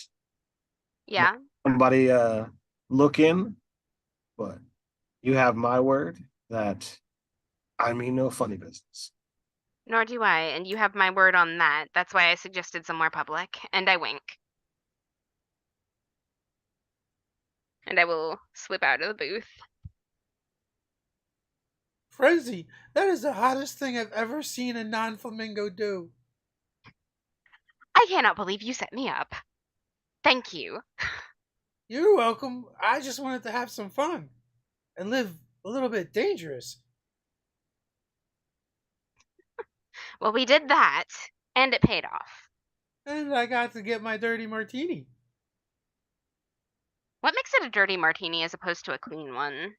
Yeah. Somebody look in, but you have my word that I mean no funny business. Nor do I, and you have my word on that. That's why I suggested somewhere public, and I wink. And I will slip out of the booth. Frenzy, that is the hottest thing I've ever seen a non-flamingo do. I cannot believe you set me up. Thank you. You're welcome. I just wanted to have some fun and live a little bit dangerous. Well, we did that, and it paid off. And I got to get my dirty martini. What makes it a dirty martini as opposed to a clean one?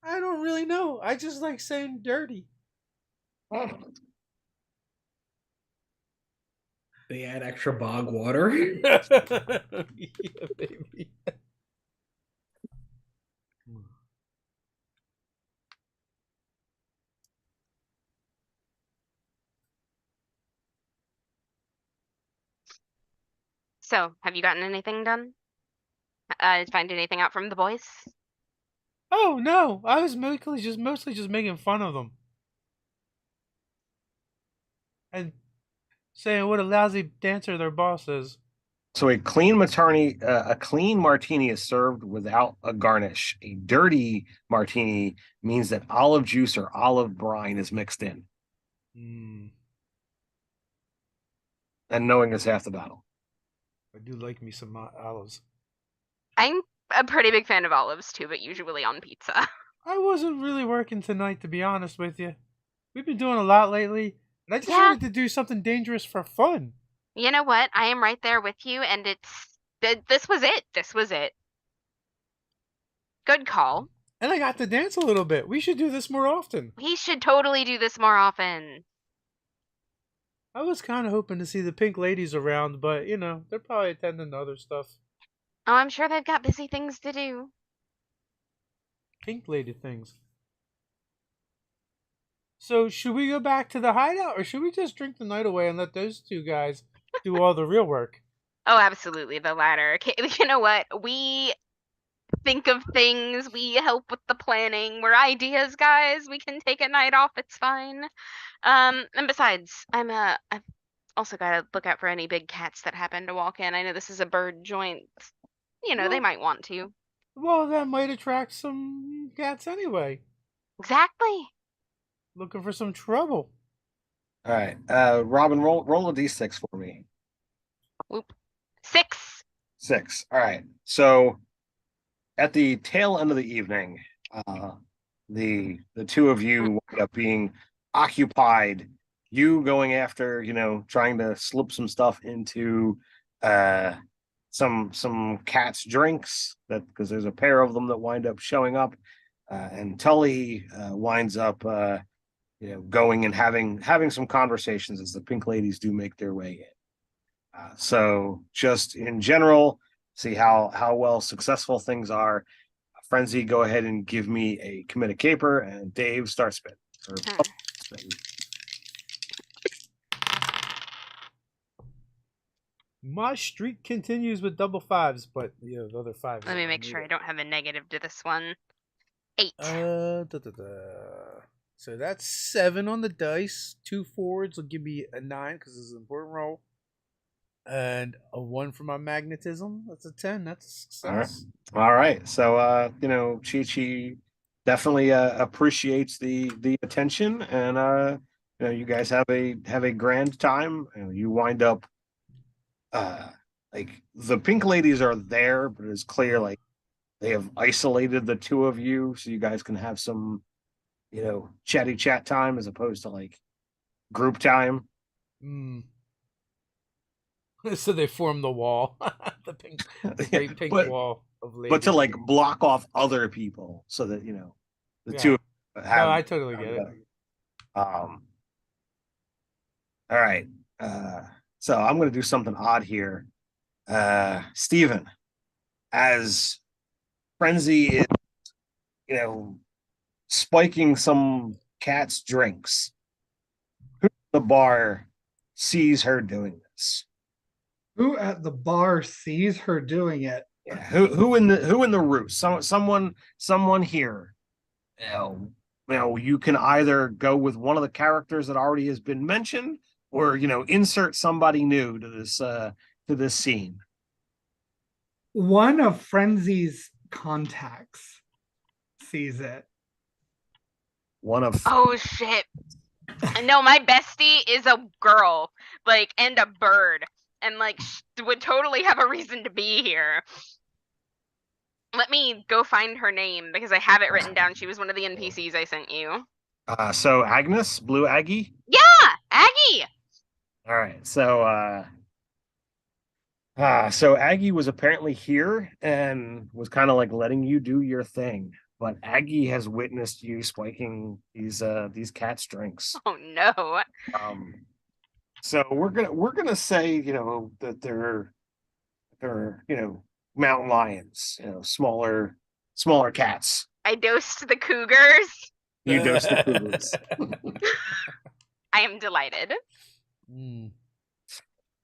I don't really know. I just like saying dirty. They add extra bog water. Yeah, baby. So, have you gotten anything done? Find anything out from the boys? Oh no, I was mostly just making fun of them. And saying what a lousy dancer their boss is. So a clean martini is served without a garnish. A dirty martini means that olive juice or olive brine is mixed in. And knowing is half the battle. I do like me some olives. I'm a pretty big fan of olives too, but usually on pizza. I wasn't really working tonight, to be honest with you. We've been doing a lot lately, and I just wanted to do something dangerous for fun. You know what? I am right there with you, and this was it. This was it. Good call. And I got to dance a little bit. We should do this more often. We should totally do this more often. I was kind of hoping to see the pink ladies around, but, you know, they're probably attending to other stuff. Oh, I'm sure they've got busy things to do. Pink lady things. So, should we go back to the hideout, or should we just drink the night away and let those two guys do all the real work? Oh, absolutely, the latter. You know what? We think of things, we help with the planning. We're ideas guys. We can take a night off. It's fine. And besides, I've also got to look out for any big cats that happen to walk in. I know this is a bird joint. You know, they might want to. Well, that might attract some cats anyway. Exactly. Looking for some trouble. All right. Robin, roll a d6 for me. Whoop. 6. 6. All right. So at the tail end of the evening, the two of you wind up being occupied. You going after, trying to slip some stuff into some cats' drinks, that because there's a pair of them that wind up showing up, and Tully winds up going and having some conversations as the pink ladies do make their way in. So just in general, see how well successful things are. Frenzy, go ahead and give me a commit a caper, and Dave, start spin. My streak continues with double 5s, but the other 5s. Let me make sure I don't have a negative to this one. 8. So that's 7 on the dice. 2 forwards will give me a 9 because it's an important roll. And a 1 for my magnetism. That's a 10. That's a success. All right. So Chi definitely appreciates the attention, and you guys have a grand time. You wind up like the pink ladies are there, but it's clear like they have isolated the two of you so you guys can have some chatty chat time as opposed to like group time. So they form the wall. the great pink wall of ladies. But to like block off other people so that the two have. No, I totally get it. All right. So I'm going to do something odd here. Steven, as Frenzy is, spiking some cat's drinks, who at the bar sees her doing this? Who at the bar sees her doing it? Yeah, who in the roost? Someone here. You can either go with one of the characters that already has been mentioned, or insert somebody new to this scene. One of Frenzy's contacts sees it. Oh shit. No, my bestie is a girl, and a bird. and like would totally have a reason to be here. Let me go find her name because I have it written down. She was one of the NPCs I sent you. So Agnes, Blue Aggie. Yeah, Aggie. All right. So Aggie was apparently here and was kind of like letting you do your thing, but Aggie has witnessed you spiking these cats' drinks. Oh no. So we're gonna say, you know, that they're you know, mountain lions, you know, smaller cats. I dosed the cougars. You dose the cougars. I am delighted. Mm.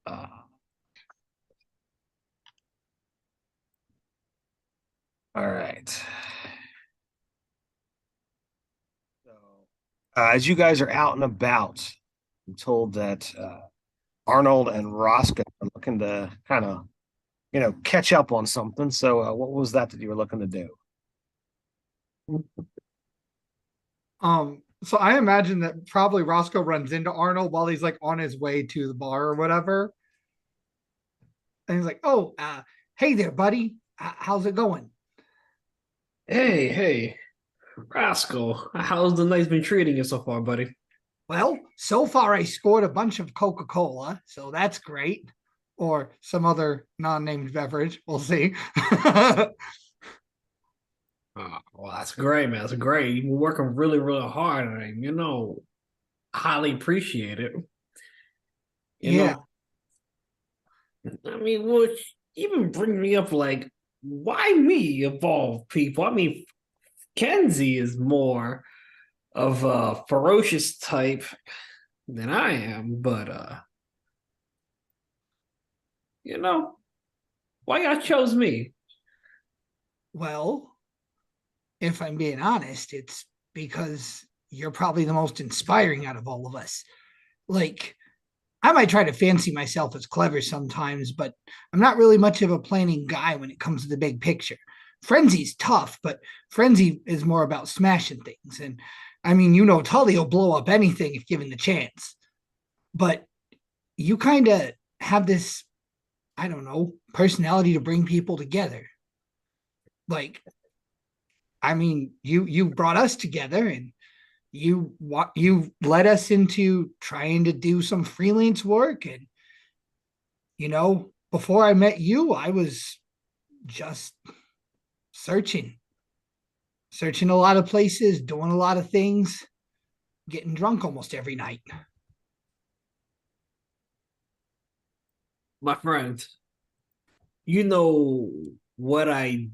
All right. So, as you guys are out and about, I'm told that Arnold and Roscoe are looking to kind of, you know, catch up on something. So, what was that you were looking to do? So I imagine that probably Roscoe runs into Arnold while he's like on his way to the bar or whatever. And he's like, "Oh, hey there, buddy. How's it going?" Hey, Rascal. How's the night's been treating you so far, buddy? Well, so far I scored a bunch of Coca-Cola, so that's great. Or some other non-named beverage. We'll see. Oh, well, that's great, man. That's great. You've been working really, really hard, and you know, highly appreciate it. Yeah. I mean, which even bring me up like, why me of all people? I mean, Kenzie is more of a ferocious type than I am, but you know, why y'all chose me? Well, if I'm being honest, it's because you're probably the most inspiring out of all of us. Like, I might try to fancy myself as clever sometimes, but I'm not really much of a planning guy when it comes to the big picture. Frenzy's tough, but Frenzy is more about smashing things. And I mean, you know, Tully will blow up anything if given the chance. But you kind of have this, I don't know, personality to bring people together. Like, I mean, you brought us together, and you led us into trying to do some freelance work. And you know, before I met you, I was just searching a lot of places, doing a lot of things, getting drunk almost every night. My friend, you know what I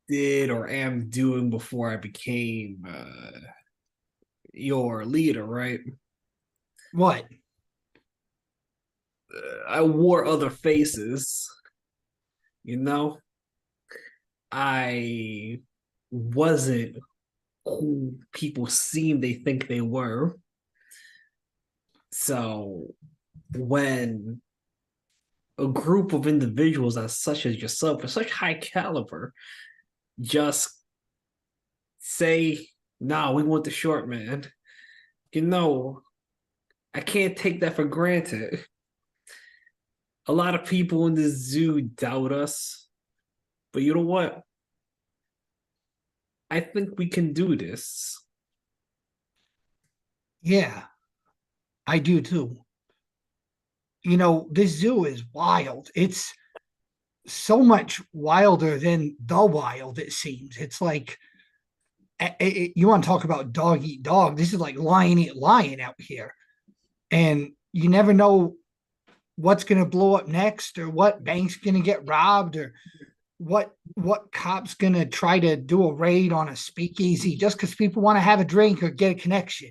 did or am doing before I became your leader, right? What? I wore other faces, you know? I wasn't who people seem they think they were. So when a group of individuals as such as yourself, with such high caliber, just say, "Nah, we want the short man," you know, I can't take that for granted. A lot of people in the zoo doubt us, but you know what? I think we can do this. Yeah, I do too. You know, this zoo is wild. It's so much wilder than the wild, it seems. It's like, you want to talk about dog eat dog. This is like lion eat lion out here. And you never know what's going to blow up next, or what bank's going to get robbed, or what cop's going to try to do a raid on a speakeasy just because people want to have a drink or get a connection.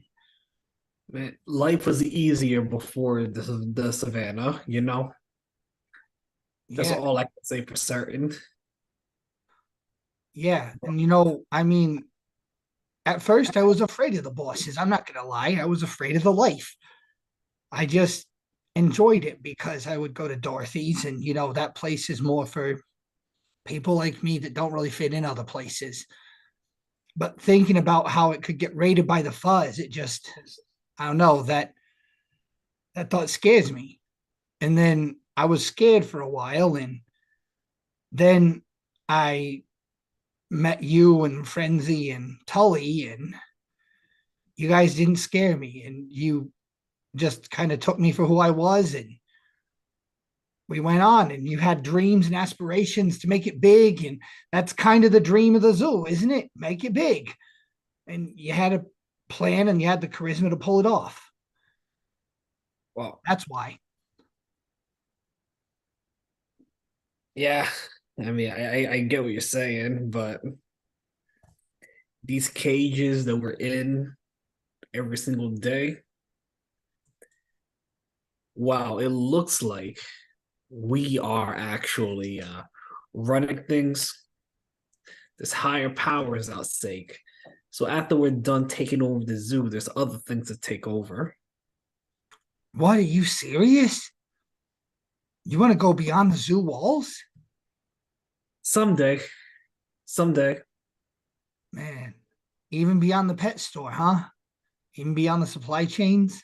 Man, life was easier before the savannah, you know? That's all I can say for certain. Yeah. And, you know, I mean, at first I was afraid of the bosses. I'm not going to lie. I was afraid of the life. I just enjoyed it because I would go to Dorothy's, and, you know, that place is more for people like me that don't really fit in other places. But thinking about how it could get raided by the fuzz, it just, I don't know, that thought scares me. And then I was scared for a while, and then I met you and Frenzy and Tully, and you guys didn't scare me, and you just kind of took me for who I was, and we went on, and you had dreams and aspirations to make it big, and that's kind of the dream of the zoo, isn't it? Make it big. And you had a plan, and you had the charisma to pull it off. Well, That's why. yeah. I mean, I get what you're saying, but these cages that we're in every single day, wow, it looks like we are actually running things. There's higher powers at stake. So after we're done taking over the zoo, there's other things to take over. What, are you serious? You want to go beyond the zoo walls? Someday. Someday. Man, even beyond the pet store, huh? Even beyond the supply chains?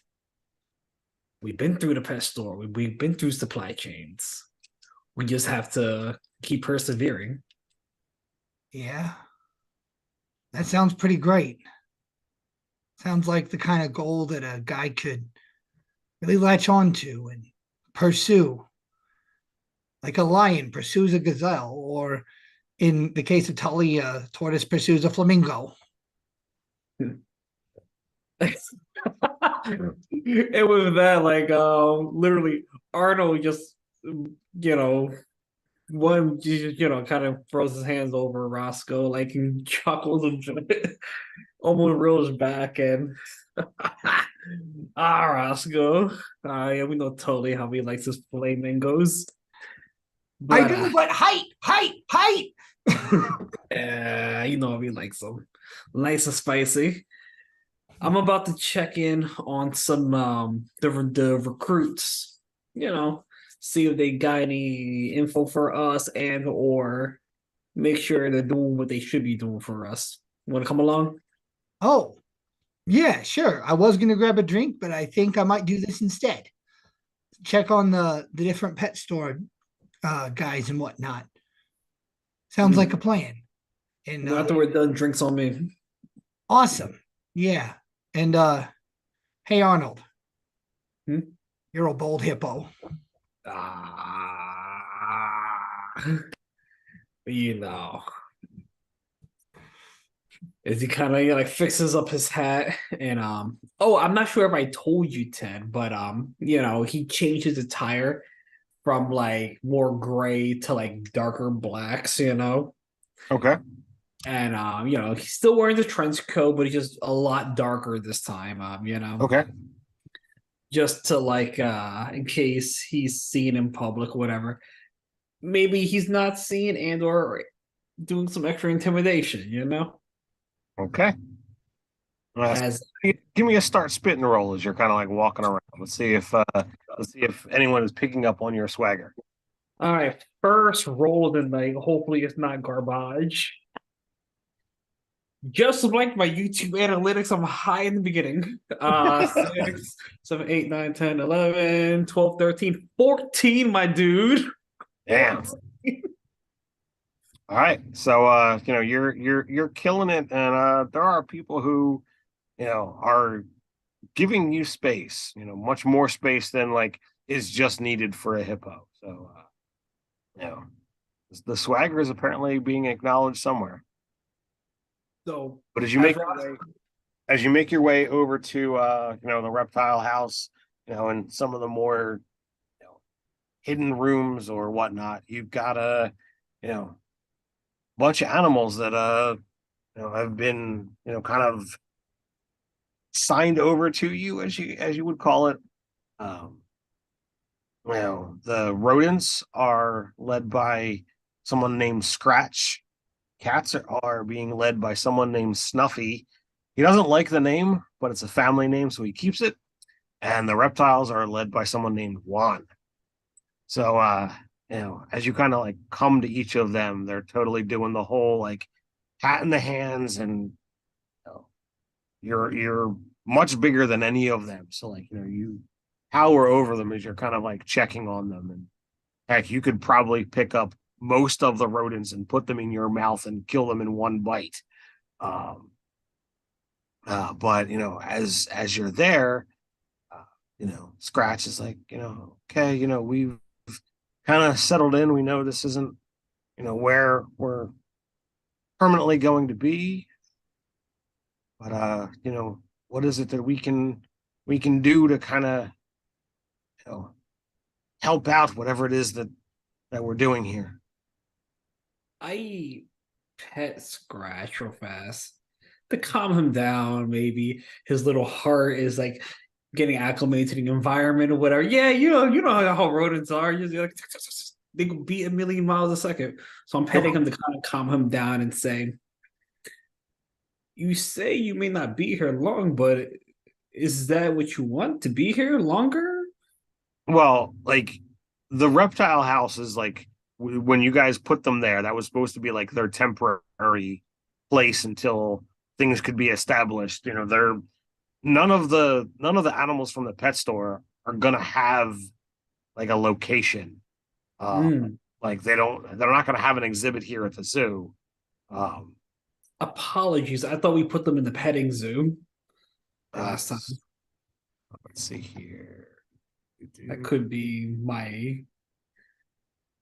We've been through the pet store. We've been through supply chains. We just have to keep persevering. Yeah. That sounds pretty great. Sounds like the kind of goal that a guy could really latch on to and pursue. Like a lion pursues a gazelle, or in the case of Tully, a tortoise pursues a flamingo. It was that like literally Arnold just one kind of throws his hands over Roscoe like and chuckles and almost rolls back and Roscoe. Yeah, we know totally how he likes his flamingos. I do, but height. Yeah, you know he likes them. Nice and spicy. I'm about to check in on some the recruits, see if they got any info for us and or make sure they're doing what they should be doing for us. Want to come along? Oh, yeah, sure. I was gonna grab a drink, but I think I might do this instead. Check on the different pet store guys and whatnot. Sounds like a plan. And After we're done, drinks on me. awesome. Yeah. And hey Arnold. Hmm? You're a bold hippo. You know. As he kind of like fixes up his hat and I'm not sure if I told you, Ted, but he changed his attire from like more gray to like darker blacks, Okay. And he's still wearing the trench coat, but he's just a lot darker this time, Okay. just to like in case he's seen in public or whatever. Maybe he's not seen and or doing some extra intimidation, Okay. As Give me a start spitting roll as you're kind of like walking around. Let's see if anyone is picking up on your swagger. all right, first roll of the night. Hopefully it's not garbage. Just like my YouTube analytics, I'm high in the beginning. 6, 7, 8, 9, 10, 11, 12, 13, 14, my dude. Damn. All right. So you're killing it, and there are people who, are giving you space, much more space than like is just needed for a hippo. So the swagger is apparently being acknowledged somewhere. So, But as you make your way over to the reptile house, and some of the more hidden rooms or whatnot, you've got a bunch of animals that have been kind of signed over to you, as you would call it. The rodents are led by someone named Scratch. Cats are being led by someone named Snuffy. He doesn't like the name, but it's a family name, so he keeps it. And the reptiles are led by someone named Juan. So, as you kind of like come to each of them, they're totally doing the whole like hat in the hands, and you're much bigger than any of them. So like, you tower over them as you're kind of like checking on them, and Heck, you could probably pick up most of the rodents and put them in your mouth and kill them in one bite. Um, but as you're there, Scratch is like, okay, we've kind of settled in. We know this isn't, where we're permanently going to be. But what is it that we can do to kind of, help out whatever it is that we're doing here? I pet Scratch real fast to calm him down. Maybe his little heart is like getting acclimated to the environment or whatever. Yeah, you know how rodents are. You're like, they can beat a million miles a second. So I'm petting him to kind of calm him down and say, "You say you may not be here long, but is that what you want, to be here longer?" Well, like the reptile house is like when you guys put them there, that was supposed to be like their temporary place until things could be established. They're none of the animals from the pet store are gonna have like a location. Like they're not gonna have an exhibit here at the zoo. Apologies. I thought we put them in the petting zoo last time. Let's see here. That could be my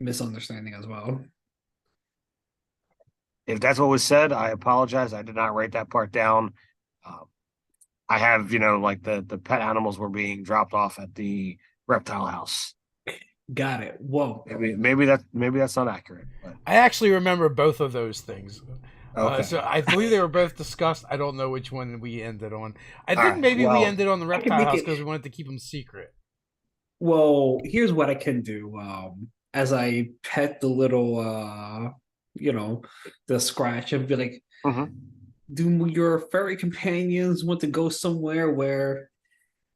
misunderstanding as well. If that's what was said, I apologize. I did not write that part down. I have, like the pet animals were being dropped off at the reptile house. Got it. Whoa. Maybe that's not accurate. But... I actually remember both of those things. Okay. So I believe they were both discussed. I don't know which one we ended on. I think maybe we ended on the reptile house because we wanted to keep them secret. Well, here's what I can do. As I pet the little, the Scratch, I'd be like, do your furry companions want to go somewhere where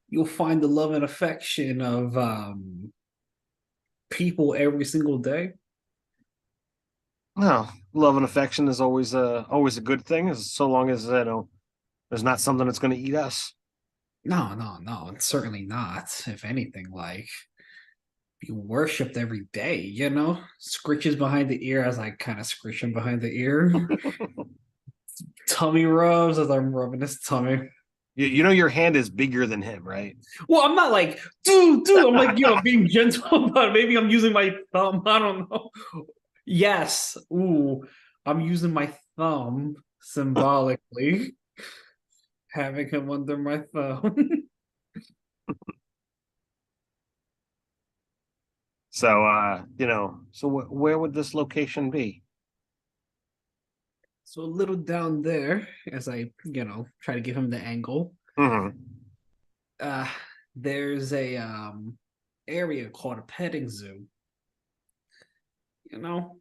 you'll find the love and affection of people every single day? No, love and affection is always a good thing, so long as there's not something that's going to eat us. No, it's certainly not. If anything, like be worshipped every day, scritches behind the ear as I kind of scritch him behind the ear. Tummy rubs as I'm rubbing his tummy. Your hand is bigger than him, right? Well, I'm not like, dude. I'm like, being gentle, but maybe I'm using my thumb. I don't know. Yes. Ooh, I'm using my thumb symbolically, having him under my thumb. So, where would this location be? So a little down there, as I, try to give him the angle. There's a area called a petting zoo. The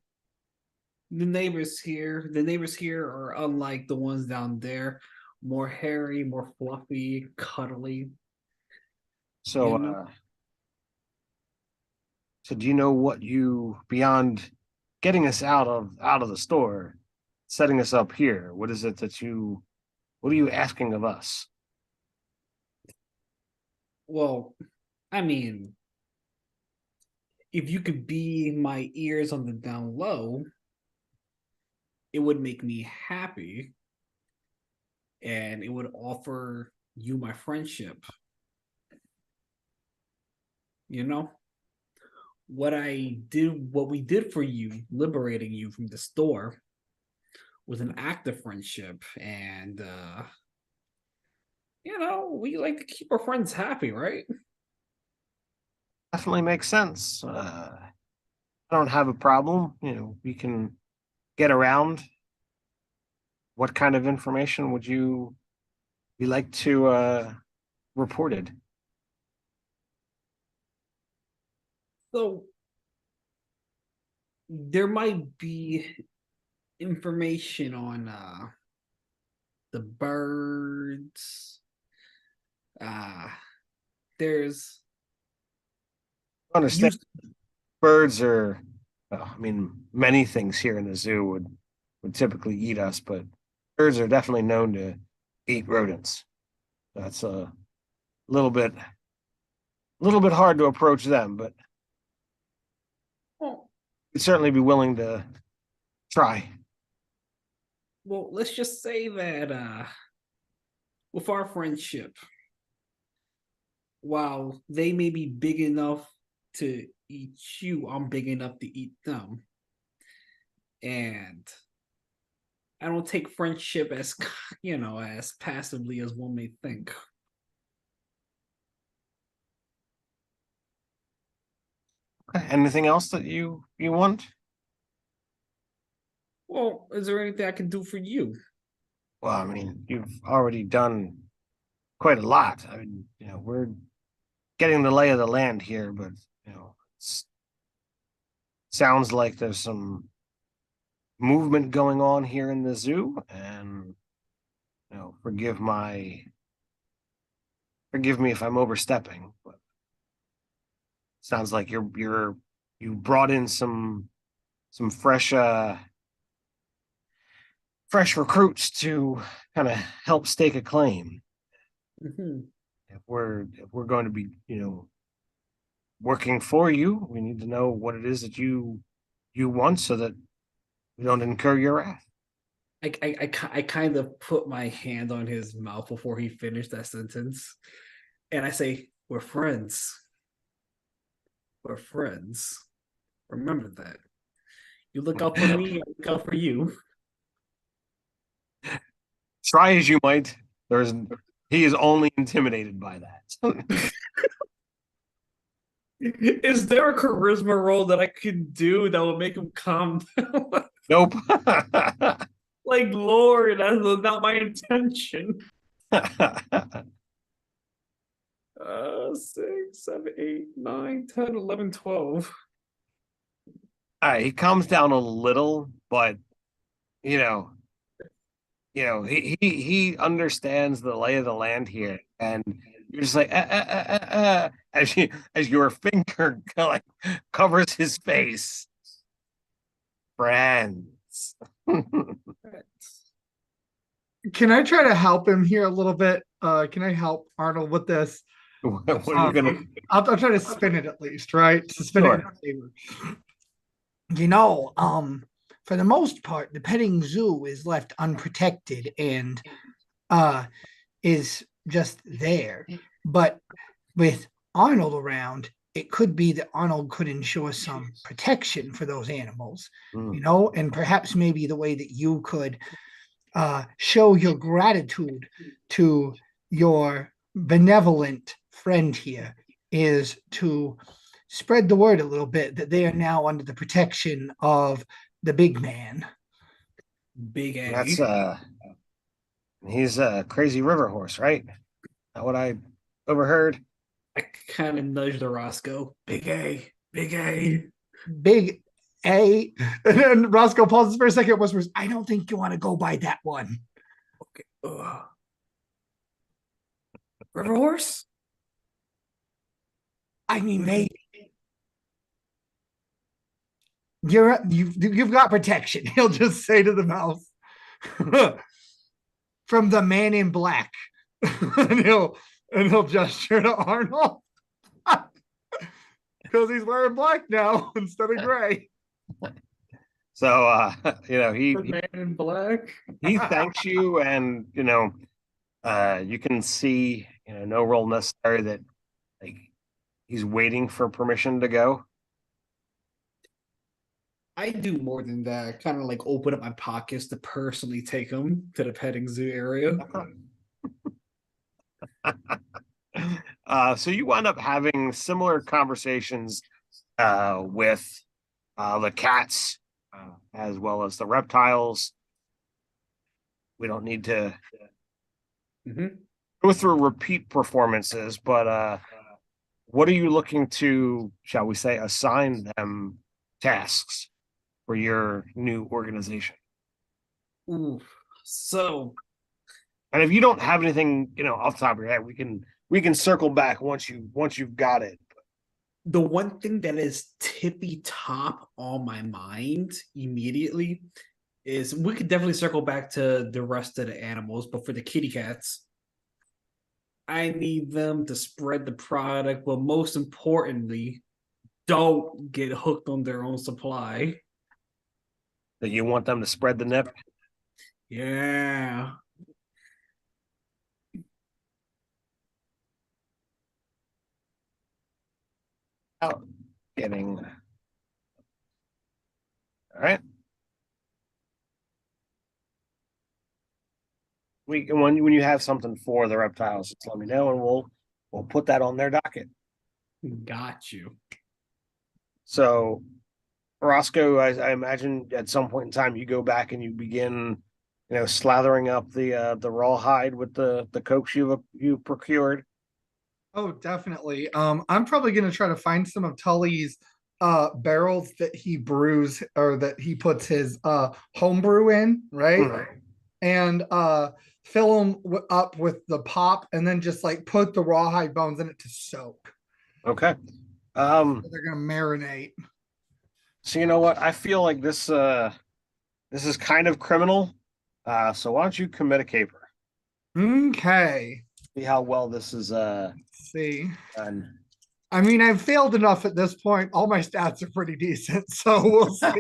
neighbors here are unlike the ones down there. More hairy, more fluffy, cuddly. So, so do you know what beyond getting us out of the store, setting us up here, what is it what are you asking of us? Well, I mean, if you could be my ears on the down low, it would make me happy, and it would offer you my friendship. What we did for you, liberating you from the store, was an act of friendship, and we like to keep our friends happy, right? Definitely makes sense. I don't have a problem. We can get around. What kind of information would you like to reported? So there might be information on the birds. There's understand birds are many things here in the zoo would typically eat us, but birds are definitely known to eat rodents. That's a little bit hard to approach them, but certainly be willing to try. Well, let's just say that with our friendship, while they may be big enough to eat you, I'm big enough to eat them. And I don't take friendship as, as passively as one may think. Okay. Anything else that you want? Well, is there anything I can do for you? Well, I mean, you've already done quite a lot. I mean, we're getting the lay of the land here, but sounds like there's some movement going on here in the zoo, and forgive me if I'm overstepping, but sounds like you brought in some fresh recruits to kind of help stake a claim. Mm-hmm. If we're going to be working for you, we need to know what it is that you want, so that we don't incur your wrath. I kind of put my hand on his mouth before he finished that sentence, and I say, "We're friends. We're friends. Remember that. You look out for me, I look out for you." Try as you might, he is only intimidated by that. Is there a charisma roll that I could do that would make him calm down? Nope. Like, Lord, that's not my intention. 6, 7, 8, 9, 10, 11, 12. All right, he calms down a little, but he understands the lay of the land here, and you're just like as your finger like covers his face. Friends. Can I try to help him here a little bit? Can I help Arnold with this? What are you gonna? I'll try to spin it at least, right? To spin it in favor. For the most part, the petting zoo is left unprotected and is just there. But with Arnold around, it could be that Arnold could ensure some protection for those animals, and perhaps maybe the way that you could show your gratitude to your benevolent friend here is to spread the word a little bit that they are now under the protection of the big man. Big A. That's he's a crazy river horse, right? Not what I overheard. I kind of nudged the Roscoe. Big A. Big A. Big A. And then Roscoe pauses for a second, whispers, "I don't think you want to go by that one." Okay. River horse? I mean, maybe. You've got protection. He'll just say to the mouse from the man in black. and he'll gesture to Arnold because he's wearing black now instead of gray. So he Man in black. he thanks you, and you can see no role necessary that like he's waiting for permission to go. I do more than that. Kind of like open up my pockets to personally take him to the petting zoo area. So you wind up having similar conversations with the cats as well as the reptiles. We don't need to go through repeat performances, but what are you looking to, shall we say, assign them tasks for your new organization? Ooh. So, and if you don't have anything, off the top of your head, we can circle back once you've got it. The one thing that is tippy top on my mind immediately is we could definitely circle back to the rest of the animals, but for the kitty cats, I need them to spread the product, but most importantly, don't get hooked on their own supply. That you want them to spread the nip? Yeah. Out getting. All right. When you have something for the reptiles, just let me know, and we'll put that on their docket. Got you. So, Roscoe, I imagine at some point in time you go back and you begin, slathering up the rawhide with the coke you procured. Oh, definitely. I'm probably gonna try to find some of Tully's barrels that he brews or that he puts his homebrew in, right? Mhm. And fill them up with the pop, and then just like put the rawhide bones in it to soak. Okay. They're gonna marinate. So you know what? I feel like this is kind of criminal. So why don't you commit a caper? Okay. See how well this is Let's see. done. I mean, I've failed enough at this point. All my stats are pretty decent, so we'll see.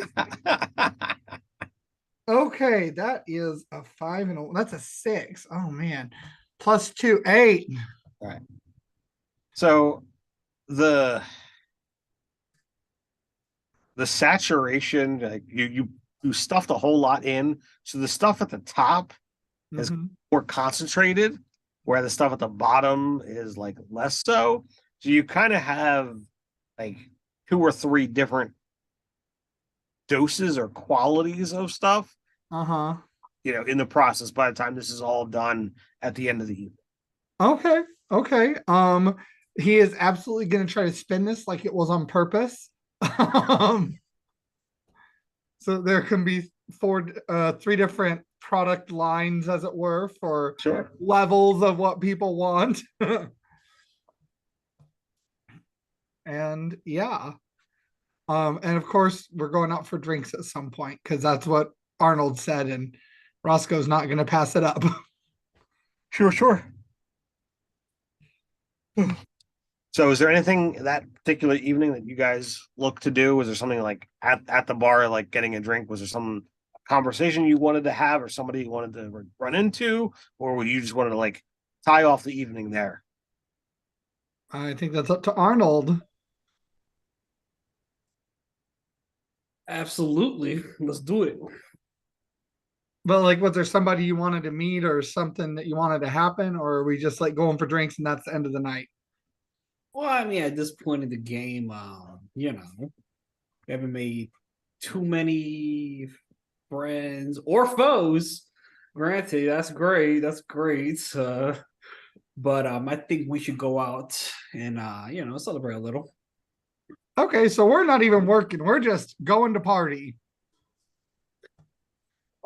Okay, that is a 5 and that's a 6. Oh man. Plus 2, 8. All right. So the saturation, like you stuffed a whole lot in. So the stuff at the top is more concentrated, where the stuff at the bottom is like less so. So you kind of have like 2 or 3 different doses or qualities of stuff. In the process by the time this is all done at the end of the evening. Okay. He is absolutely going to try to spin this like it was on purpose. So there can be 3 different product lines, as it were, for levels of what people want. And yeah. And of course, we're going out for drinks at some point because that's what Arnold said, and Roscoe's not going to pass it up. Sure. So is there anything that particular evening that you guys look to do? Was there something like at the bar, like getting a drink? Was there some conversation you wanted to have or somebody you wanted to run into? Or would you just wanted to like tie off the evening there? I think that's up to Arnold. Absolutely. Let's do it. But like, was there somebody you wanted to meet or something that you wanted to happen? Or are we just like going for drinks and that's the end of the night? Well, I mean, at this point in the game, we haven't made too many friends or foes. Granted, that's great. But I think we should go out and celebrate a little. Okay, so we're not even working. We're just going to party.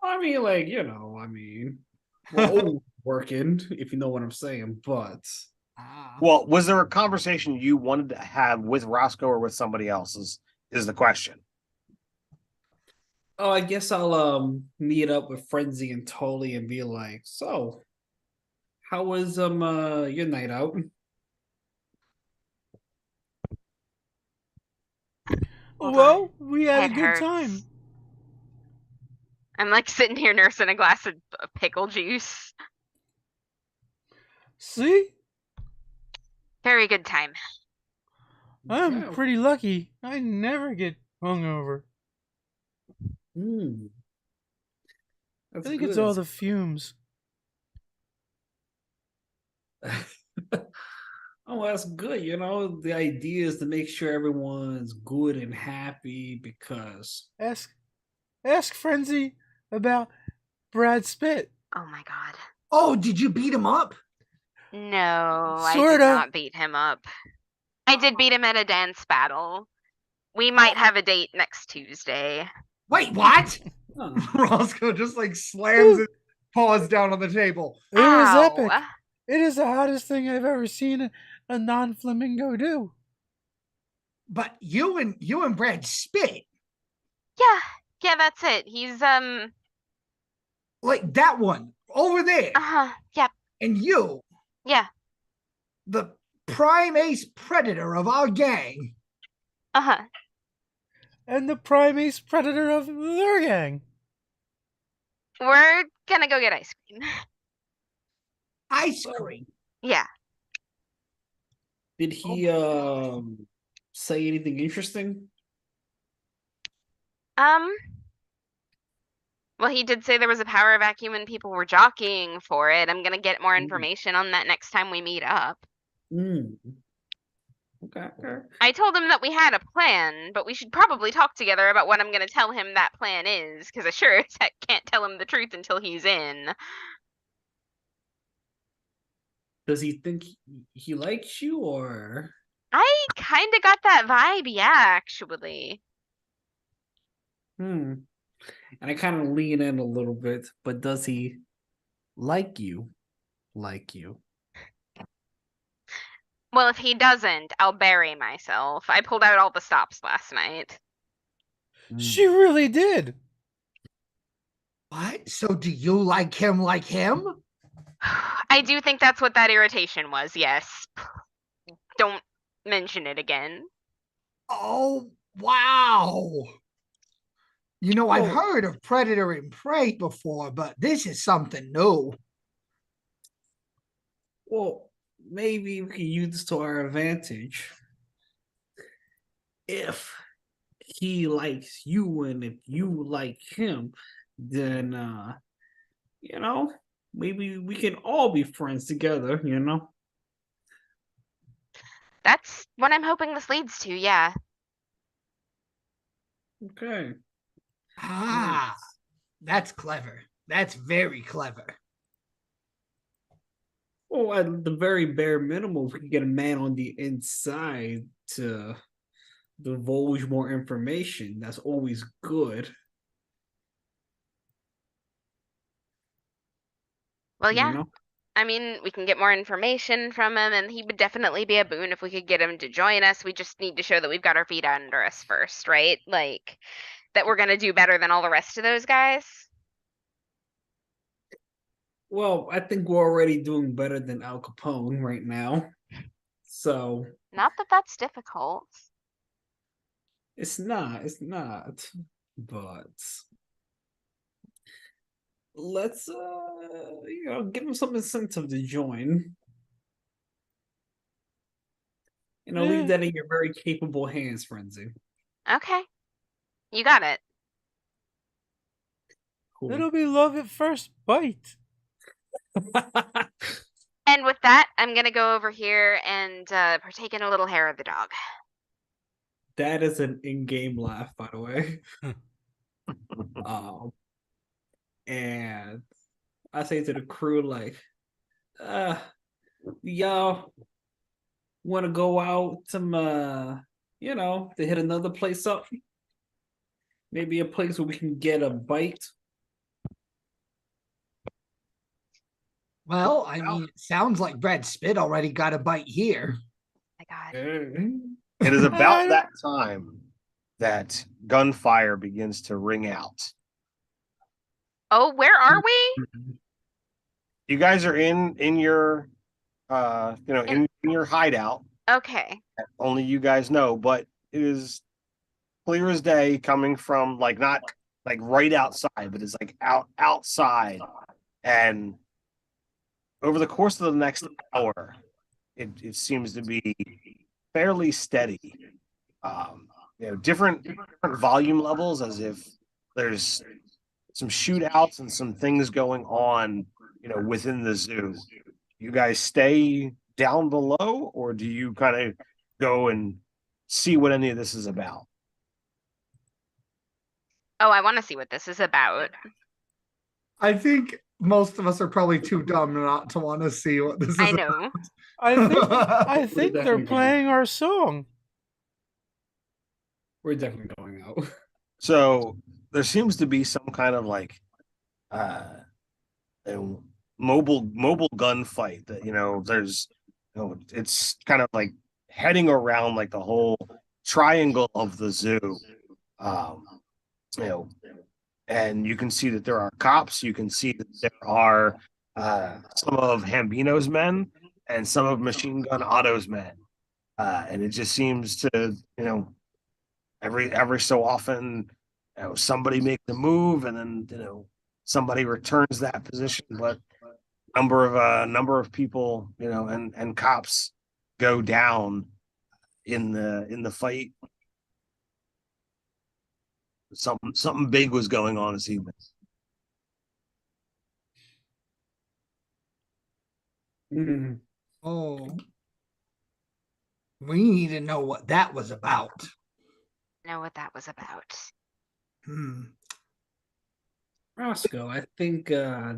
I mean, we're working, if you know what I'm saying, but well, was there a conversation you wanted to have with Roscoe or with somebody else is the question. Oh, I guess I'll meet up with Frenzy and Tully and be like, so how was your night out? Well, we had Head a good hurts. time. I'm like sitting here nursing a glass of pickle juice. See? Very good time. I'm pretty lucky. I never get hungover. I think it's all the fumes. Oh, that's good. The idea is to make sure everyone's good and happy because Ask Frenzy about Brad Spit. Oh my god. Oh, did you beat him up? No, I Sorta. did not beat him up. I did beat him at a dance battle. We might have a date next Tuesday. Wait, what? Roscoe just like slams his paws down on the table. It was Ow. epic. It is the hottest thing I've ever seen a non-flamingo do. But you and Brad Spit. Yeah, that's it. He's like that one over there. Yep. And you. Yeah. The prime ace predator of our gang. Uh-huh. and the primates predator of their gang. We're gonna go get ice cream. Ice cream. Yeah. Did he say anything interesting? Well, he did say there was a power vacuum and people were jockeying for it. I'm gonna get more information on that next time we meet up. Mm. Okay. I told him that we had a plan, but we should probably talk together about what I'm gonna tell him that plan is, because I sure as heck can't tell him the truth until he's in. Does he think he likes you, or? I kind of got that vibe, yeah, actually. And I kind of lean in a little bit, but does he like you? Like you? Well, if he doesn't, I'll bury myself. I pulled out all the stops last night. She really did. What? So do you like him like him? I do think that's what that irritation was, yes. Don't mention it again. Oh, wow. You know, I've Well- heard of predator and prey before, but this is something new. Well, maybe we can use this to our advantage. If he likes you and if you like him, then maybe we can all be friends together, That's what I'm hoping this leads to, yeah. Okay. Ah, that's clever. That's very clever. Well, at the very bare minimum, if we can get a man on the inside to divulge more information, that's always good. Well, you yeah. know? I mean, we can get more information from him, and he would definitely be a boon if we could get him to join us. We just need to show that we've got our feet under us first, right? Like, that we're gonna do better than all the rest of those guys. Well, I think we're already doing better than Al Capone right now. So Not that that's difficult. it's not. But let's give him some incentive to join. Leave that in your very capable hands, Frenzy. Okay. You got it. Cool. It'll be love at first bite. And with that, I'm gonna go over here and partake in a little hair of the dog. That is an in-game laugh, by the way. And I say to the crew, like, y'all want to go out some, to hit another place up? Maybe a place where we can get a bite. Well, I mean, it sounds like Brad Spitt already got a bite here. My God. It is about that time that gunfire begins to ring out. Oh, where are we? You guys are in your in your hideout. Okay. Only you guys know, but it is clear as day coming from not right outside, but it's outside. And over the course of the next hour, it seems to be fairly steady. Different volume levels, as if there's some shootouts and some things going on, within the zoo. You guys stay down below, or do you kind of go and see what any of this is about? Oh, I want to see what this is about. I think most of us are probably too dumb not to want to see what this is. I know. I think they're definitely playing our song. We're definitely going out. So there seems to be some kind of mobile gunfight that there's it's kind of heading around the whole triangle of the zoo. And you can see that there are cops. You can see that there are some of Hambino's men and some of Machine Gun Otto's men. And it just seems to, every so often, somebody makes a move, and then somebody returns that position. But number of people, and cops go down in the fight. Something big was going on this evening. Oh, we need to know what that was about. Know what that was about. Roscoe, I think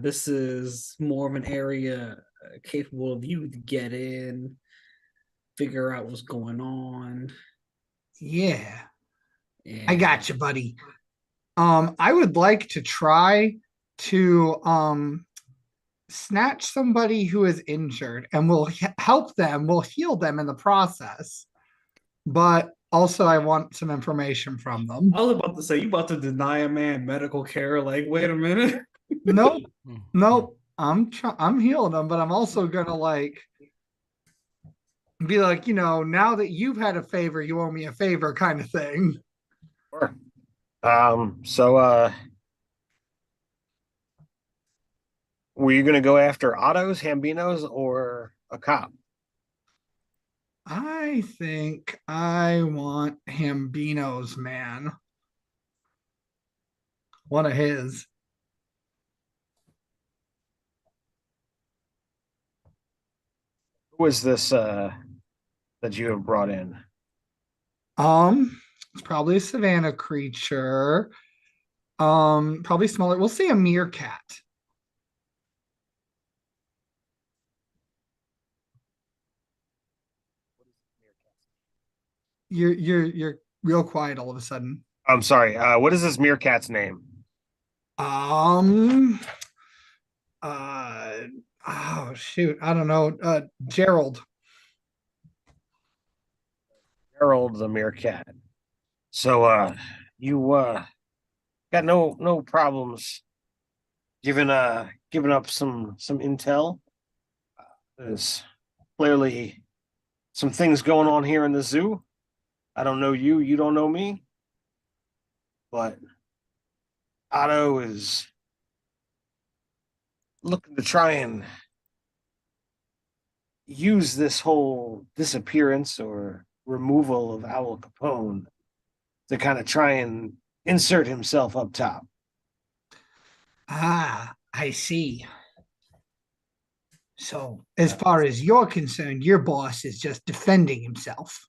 this is more of an area capable of you to get in, figure out what's going on. Yeah, And I got you, buddy. I would like to try to snatch somebody who is injured, and we'll help them. We'll heal them in the process. But also, I want some information from them. I was about to say, you about to deny a man medical care? Like, wait a minute. Nope, nope. I'm healing them, but I'm also gonna be like, now that you've had a favor, you owe me a favor, kind of thing. Sure. So were you going to go after Otto's, Hambinos, or a cop? I think I want Hambino's man. One of his. Who was this that you have brought in? It's probably a savannah creature. Probably smaller. We'll say a meerkat. You're real quiet all of a sudden. I'm sorry. What is this meerkat's name? Oh shoot, I don't know. Gerald. Harold the meerkat. So you got no problems giving up some intel. There's clearly some things going on here in the zoo. I don't know you, you don't know me, but Otto is looking to try and use this whole disappearance or removal of Al Capone to kind of try and insert himself up top. Ah, I see. So, as far as you're concerned, your boss is just defending himself.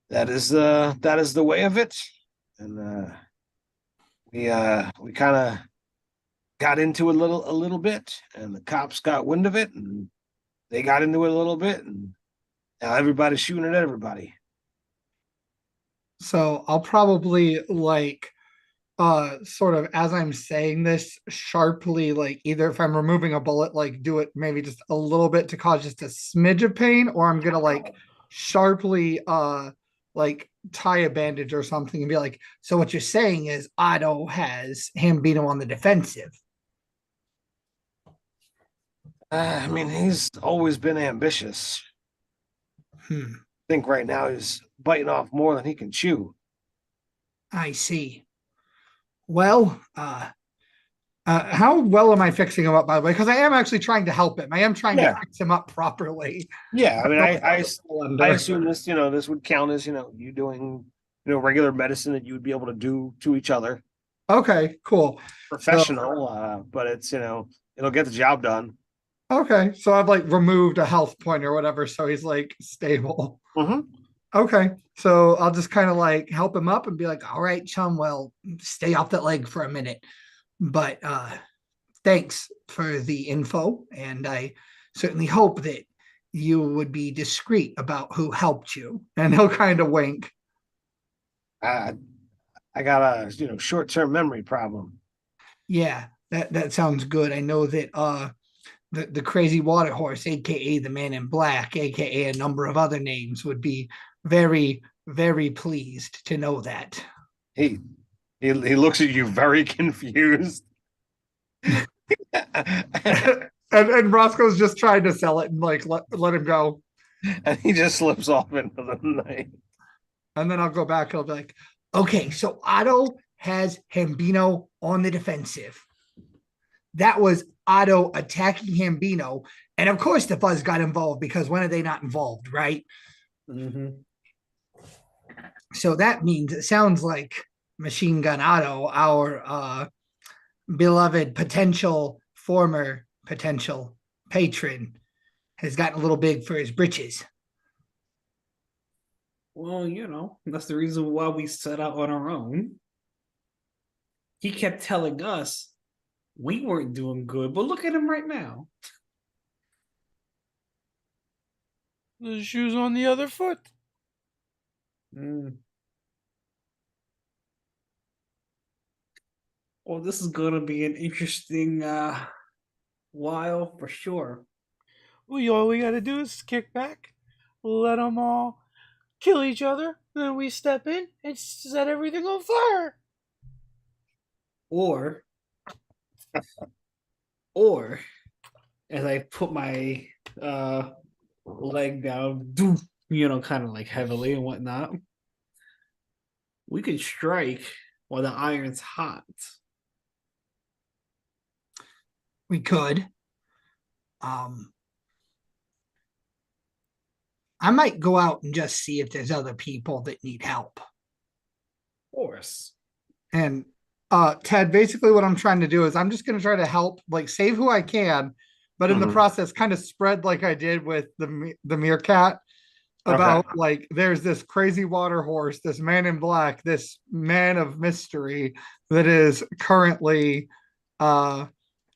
That is the way of it, and we kind of got into it a little bit, and the cops got wind of it, and they got into it a little bit, and now everybody's shooting at everybody. So I'll probably sort of as I'm saying this sharply, either if I'm removing a bullet, do it maybe just a little bit to cause just a smidge of pain, or I'm gonna sharply tie a bandage or something and be like, so what you're saying is Otto has Hambino on the defensive. I mean, he's always been ambitious. I think right now he's biting off more than he can chew. I see. Well, how well am I fixing him up, by the way? Because I am actually trying to help him. I am trying to fix him up properly. Yeah, I mean, I assume this would count as you doing regular medicine that you would be able to do to each other. Okay, cool. Professional, but it's it'll get the job done. Okay, so I've removed a health point or whatever, so he's stable. Mm-hmm. Okay, so I'll just kind of help him up and be like, all right, chum, well, stay off that leg for a minute. But thanks for the info, and I certainly hope that you would be discreet about who helped you. And he'll kind of wink. I got a short-term memory problem. Yeah, that sounds good. I know that the crazy water horse, aka the man in black, aka a number of other names, would be very, very pleased to know that. He looks at you very confused. and Roscoe's just trying to sell it and let him go. And he just slips off into the night. And then I'll go back and I'll be like, okay, so Otto has Hambino on the defensive. That was Otto attacking Hambino. And of course the Fuzz got involved because when are they not involved, right? Mm-hmm. So that means it sounds like Machine Gun Otto, our beloved former potential patron, has gotten a little big for his britches. Well, that's the reason why we set out on our own. He kept telling us we weren't doing good, but look at him right now. The shoe's on the other foot. Mm. Well, this is going to be an interesting while for sure. Well, all we gotta do is kick back, let them all kill each other, then we step in and set everything on fire. Or as I put my leg down, kind of like heavily and whatnot, we could strike while the iron's hot. We could. I might go out and just see if there's other people that need help. Of course. And Ted, basically what I'm trying to do is I'm just going to try to help, like save who I can, but in the process kind of spread like I did with the meerkat about like there's this crazy water horse, this man in black, this man of mystery that is currently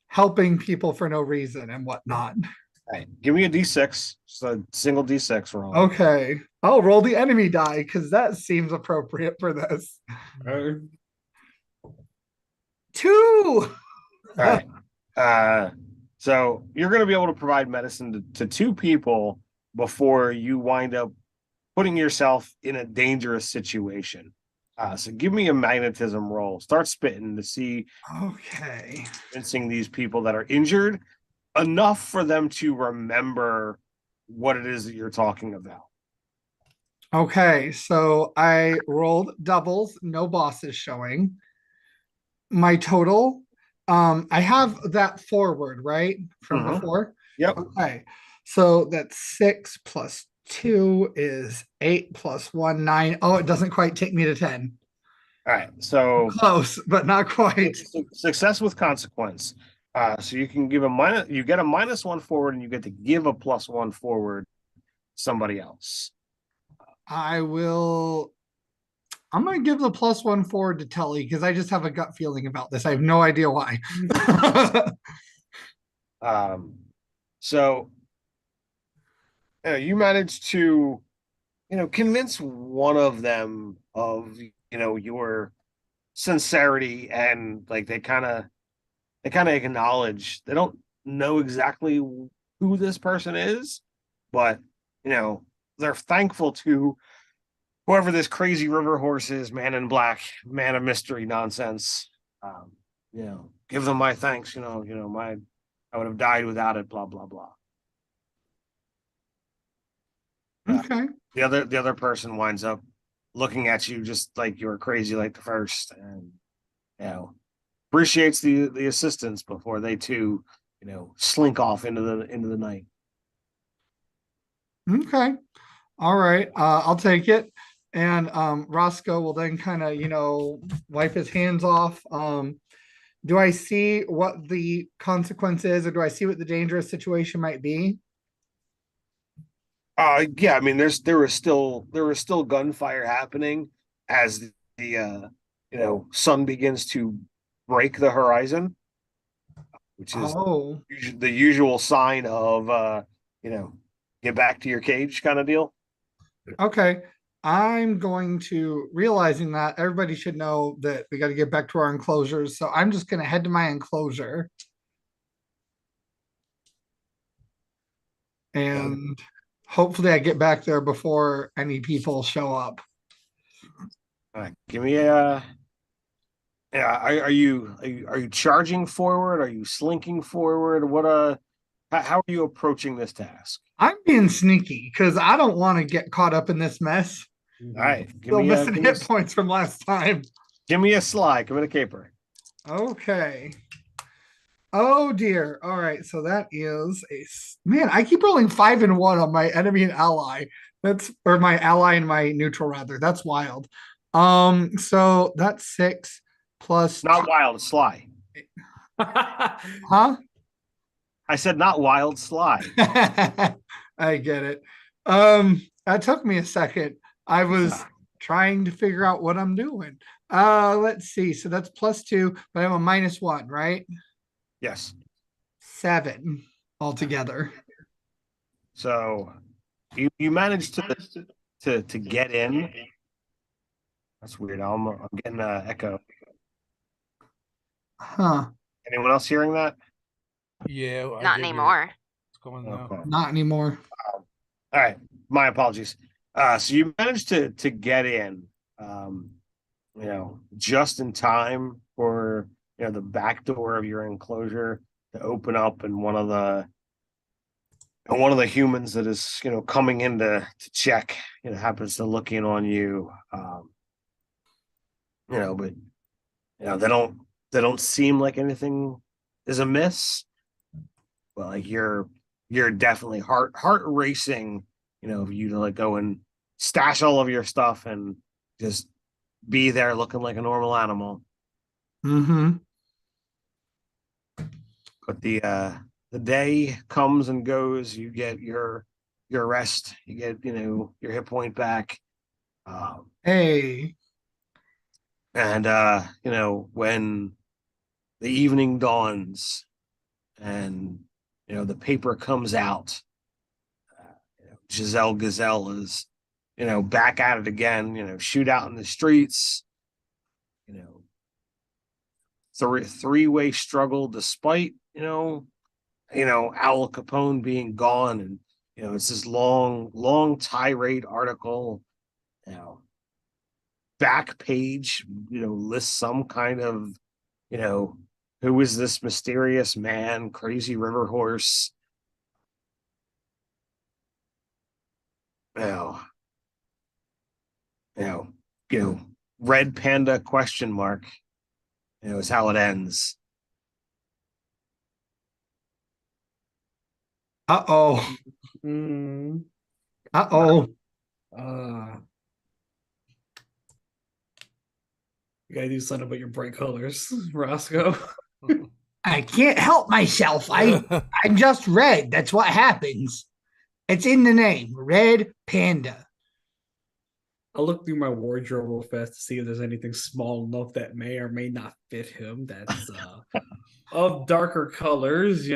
helping people for no reason and whatnot. All right, give me a d6, just a single d6 roll. Okay, I'll roll the enemy die because that seems appropriate for this. 2. All right. So you're going to be able to provide medicine to 2 people before you wind up putting yourself in a dangerous situation. So give me a magnetism roll. Start spitting to see. Okay. Convincing these people that are injured enough for them to remember what it is that you're talking about. Okay, so I rolled doubles, no bosses showing. My total, I have that forward, right? From before? Yep. Okay, so that's 6 plus 2 is 8 plus 1, 9. Oh, it doesn't quite take me to 10. All right, so close, but not quite. Success with consequence. So you can give you get a -1 forward, and you get to give a +1 forward to somebody else. I'm going to give the +1 forward to Tully because I just have a gut feeling about this. I have no idea why. So you managed to, convince one of them of, your sincerity, and like they kind of acknowledge they don't know exactly who this person is, but they're thankful to whoever this crazy river horse is, man in black, man of mystery nonsense. Give them my thanks. I would have died without it. Blah blah blah. Okay. The other person winds up looking at you just like you were crazy, like the first, and appreciates the assistance before they too, slink off into the night. Okay. All right. I'll take it. And Roscoe will then kind of, wipe his hands off. Do I see what the consequence is, or do I see what the dangerous situation might be? Yeah, I mean, there was still gunfire happening as the sun begins to break the horizon, which is the usual sign of get back to your cage kind of deal. Okay. I'm going to, realizing that everybody should know that we got to get back to our enclosures. So I'm just going to head to my enclosure. And hopefully I get back there before any people show up. All right, give me a. Yeah, are you charging forward? Are you slinking forward? How are you approaching this task? I'm being sneaky because I don't want to get caught up in this mess. All right. Still missing hit points from last time. Give me a slide. Give me a caper. Okay. Oh dear. All right. So that is man. I keep rolling 5 and 1 on my enemy and ally. Or my ally and my neutral rather. That's wild. So that's 6 plus. Not wild, sly. Huh? I said not wild, sly. I get it. That took me a second. I was trying to figure out what I'm doing. Let's see. So that's +2, but I'm a -1, right? Yes. 7 altogether. So you managed to get in. That's weird. I'm getting an echo. Huh. Anyone else hearing that? Yeah. Not anymore. What's going on? Okay. Not anymore. All right. My apologies. So you managed to get in, just in time for the back door of your enclosure to open up, and one of the humans that is coming in to check happens to look in on you. But they don't seem like anything is amiss. But like you're definitely heart racing, for you to like go and stash all of your stuff and just be there looking like a normal animal. Mm-hmm. But the day comes and goes. You get your rest. You get your hit point back. Hey. And when the evening dawns and the paper comes out, Giselle Gazelle is back at it again. Shoot out in the streets. Three-way struggle despite Al Capone being gone, and it's this long tirade article. Back page lists some kind of who is this mysterious man, crazy river horse. Red panda ? Is how it ends. Uh-oh. Mm. Uh-oh. You gotta do something about your bright colors, Roscoe. I can't help myself. I'm just red. That's what happens. It's in the name. Red Panda. I'll look through my wardrobe real fast to see if there's anything small enough that may or may not fit him that's of darker colors,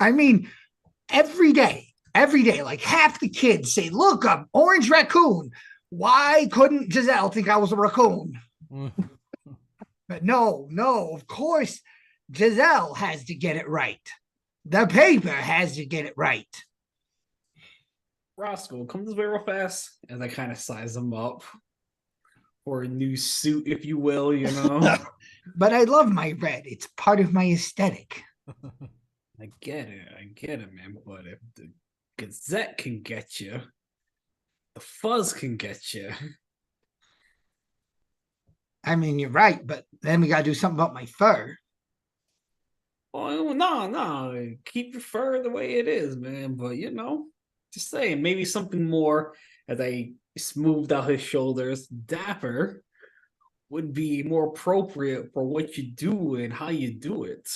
I mean, every day, like half the kids say, look, I'm orange raccoon. Why couldn't Giselle think I was a raccoon? But no, of course, Giselle has to get it right. The paper has to get it right. Roscoe, come this way real fast, as I kind of size him up for a new suit, if you will, But I love my red. It's part of my aesthetic. I get it, man. But if the Gazette can get you, the fuzz can get you. I mean, you're right, but then we gotta do something about my fur. Oh, no. Keep your fur the way it is, man. But, just saying, maybe something more, as I smoothed out his shoulders, dapper would be more appropriate for what you do and how you do it.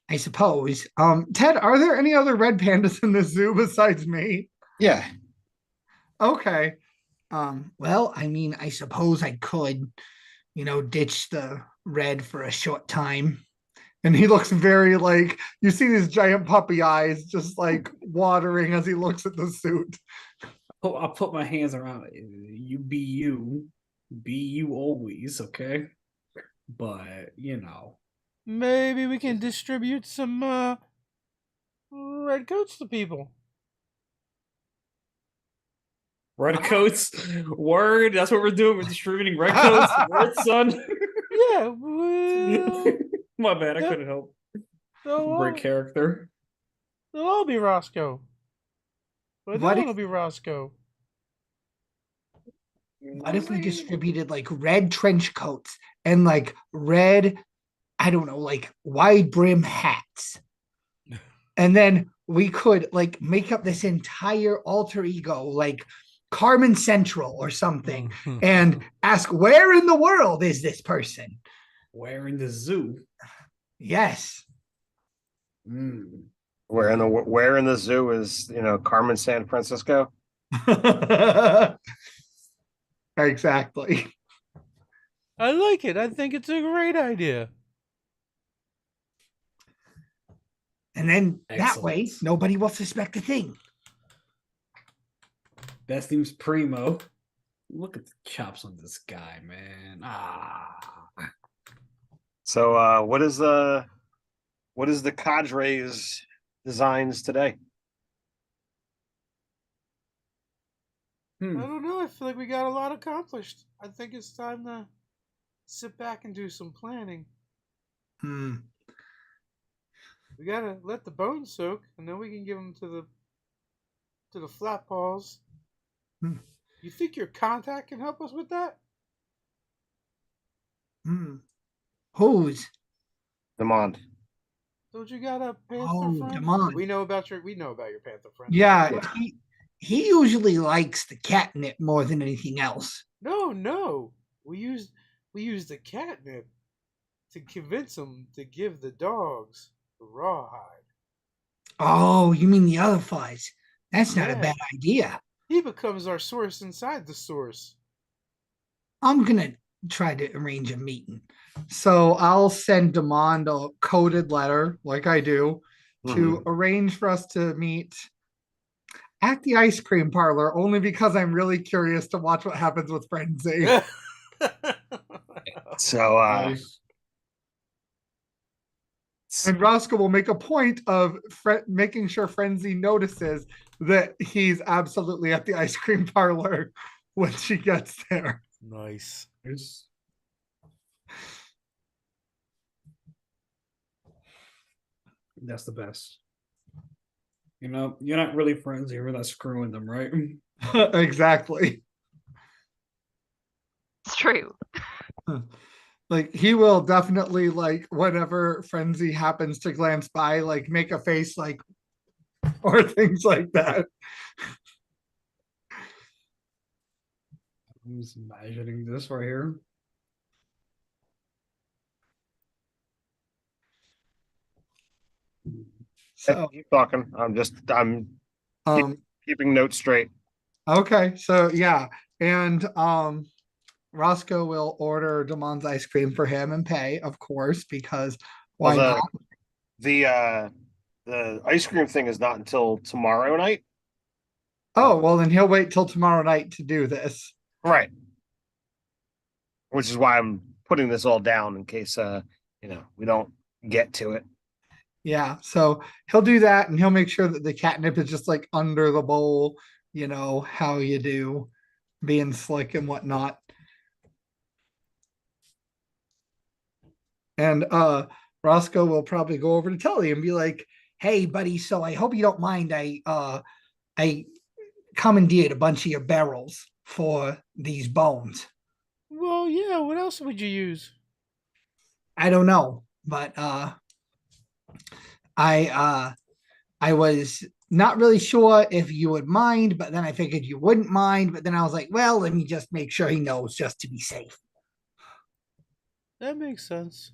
I suppose. Ted, are there any other red pandas in the zoo besides me? Yeah. Okay. Well, I mean, I suppose I could, ditch the red for a short time. And he looks very like, you see these giant puppy eyes just like watering as he looks at the suit. I'll put my hands around it. You be you. Be you always, okay? But, Maybe we can distribute some red coats to people. Red coats? Word? That's what we're doing. We're distributing red coats. Word, son. Yeah. Well, my bad. I couldn't help. Great character. They'll all be Roscoe. But What no if- one will be Roscoe. What if we distributed like red trench coats and like red, I don't know, like wide brim hats? And then we could like make up this entire alter ego, like Carmen Central or something, and ask, where in the world is this person? Where in the zoo? Yes. Mm. Where in the zoo is Carmen San Francisco? Exactly. I like it. I think it's a great idea. And then that way, Excellent. nobody will suspect a thing. That seems primo. Look at the chops on this guy, man. So what is the cadre's designs today? I don't know. I feel like we got a lot accomplished. I think it's time to sit back and do some planning. Hmm. We gotta let the bones soak, and then we can give them to the flat paws. Hmm. You think your contact can help us with that? Hmm. Who's? Demand. Don't you got a panther Oh, friend? Demond. We know about your panther friend. Yeah, he usually likes the catnip more than anything else. No. We used the catnip to convince him to give the dogs the rawhide. Oh, you mean the other flies? That's not a Yeah. bad idea. He becomes our source inside the source. I'm gonna try to arrange a meeting. So I'll send Demond a coded letter, like I do, to arrange for us to meet at the ice cream parlor, only because I'm really curious to watch what happens with Frenzy. So Nice. And Roscoe will make a point of making sure Frenzy notices that he's absolutely at the ice cream parlor when she gets there. Nice. That's the best. You're not really friends. You're not screwing them, right? Exactly. It's true. Like he will definitely, like, whenever Frenzy happens to glance by, like make a face like, or things like that. I'm just imagining this right here. So keep talking. I'm keeping notes straight. okay, so yeah, and Roscoe will order Damon's ice cream for him and pay, of course, because why Well, not? the ice cream thing is not until tomorrow night. Oh, well, then he'll wait till tomorrow night to do this. Right. Which is why I'm putting this all down in case we don't get to it. Yeah, so he'll do that, and he'll make sure that the catnip is just like under the bowl, how you do, being slick and whatnot. And Roscoe will probably go over to Tully and be like, "Hey, buddy, so I hope you don't mind. I commandeered a bunch of your barrels for these bones. Well, yeah. What else would you use? I don't know, but I was not really sure if you would mind, but then I figured you wouldn't mind. But then I was like, well, let me just make sure he knows, just to be safe." That makes sense.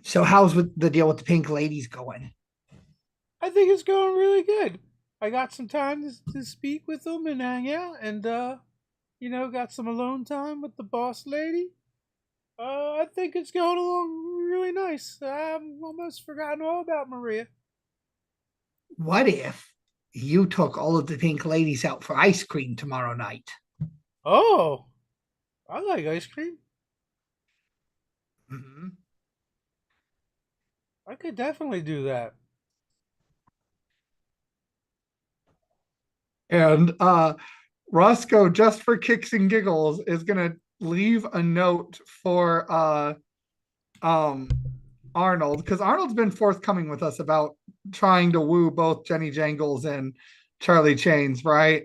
So how's the deal with the pink ladies going? I think it's going really good. I got some time to speak with them and hang out, and got some alone time with the boss lady. I think it's going along really nice. I've almost forgotten all about Maria. What if you took all of the pink ladies out for ice cream tomorrow night? Oh, I like ice cream. Mm-hmm. I could definitely do that. And Roscoe, just for kicks and giggles, is gonna leave a note for Arnold, because Arnold's been forthcoming with us about trying to woo both Jenny Jangles and Charlie Chains, right?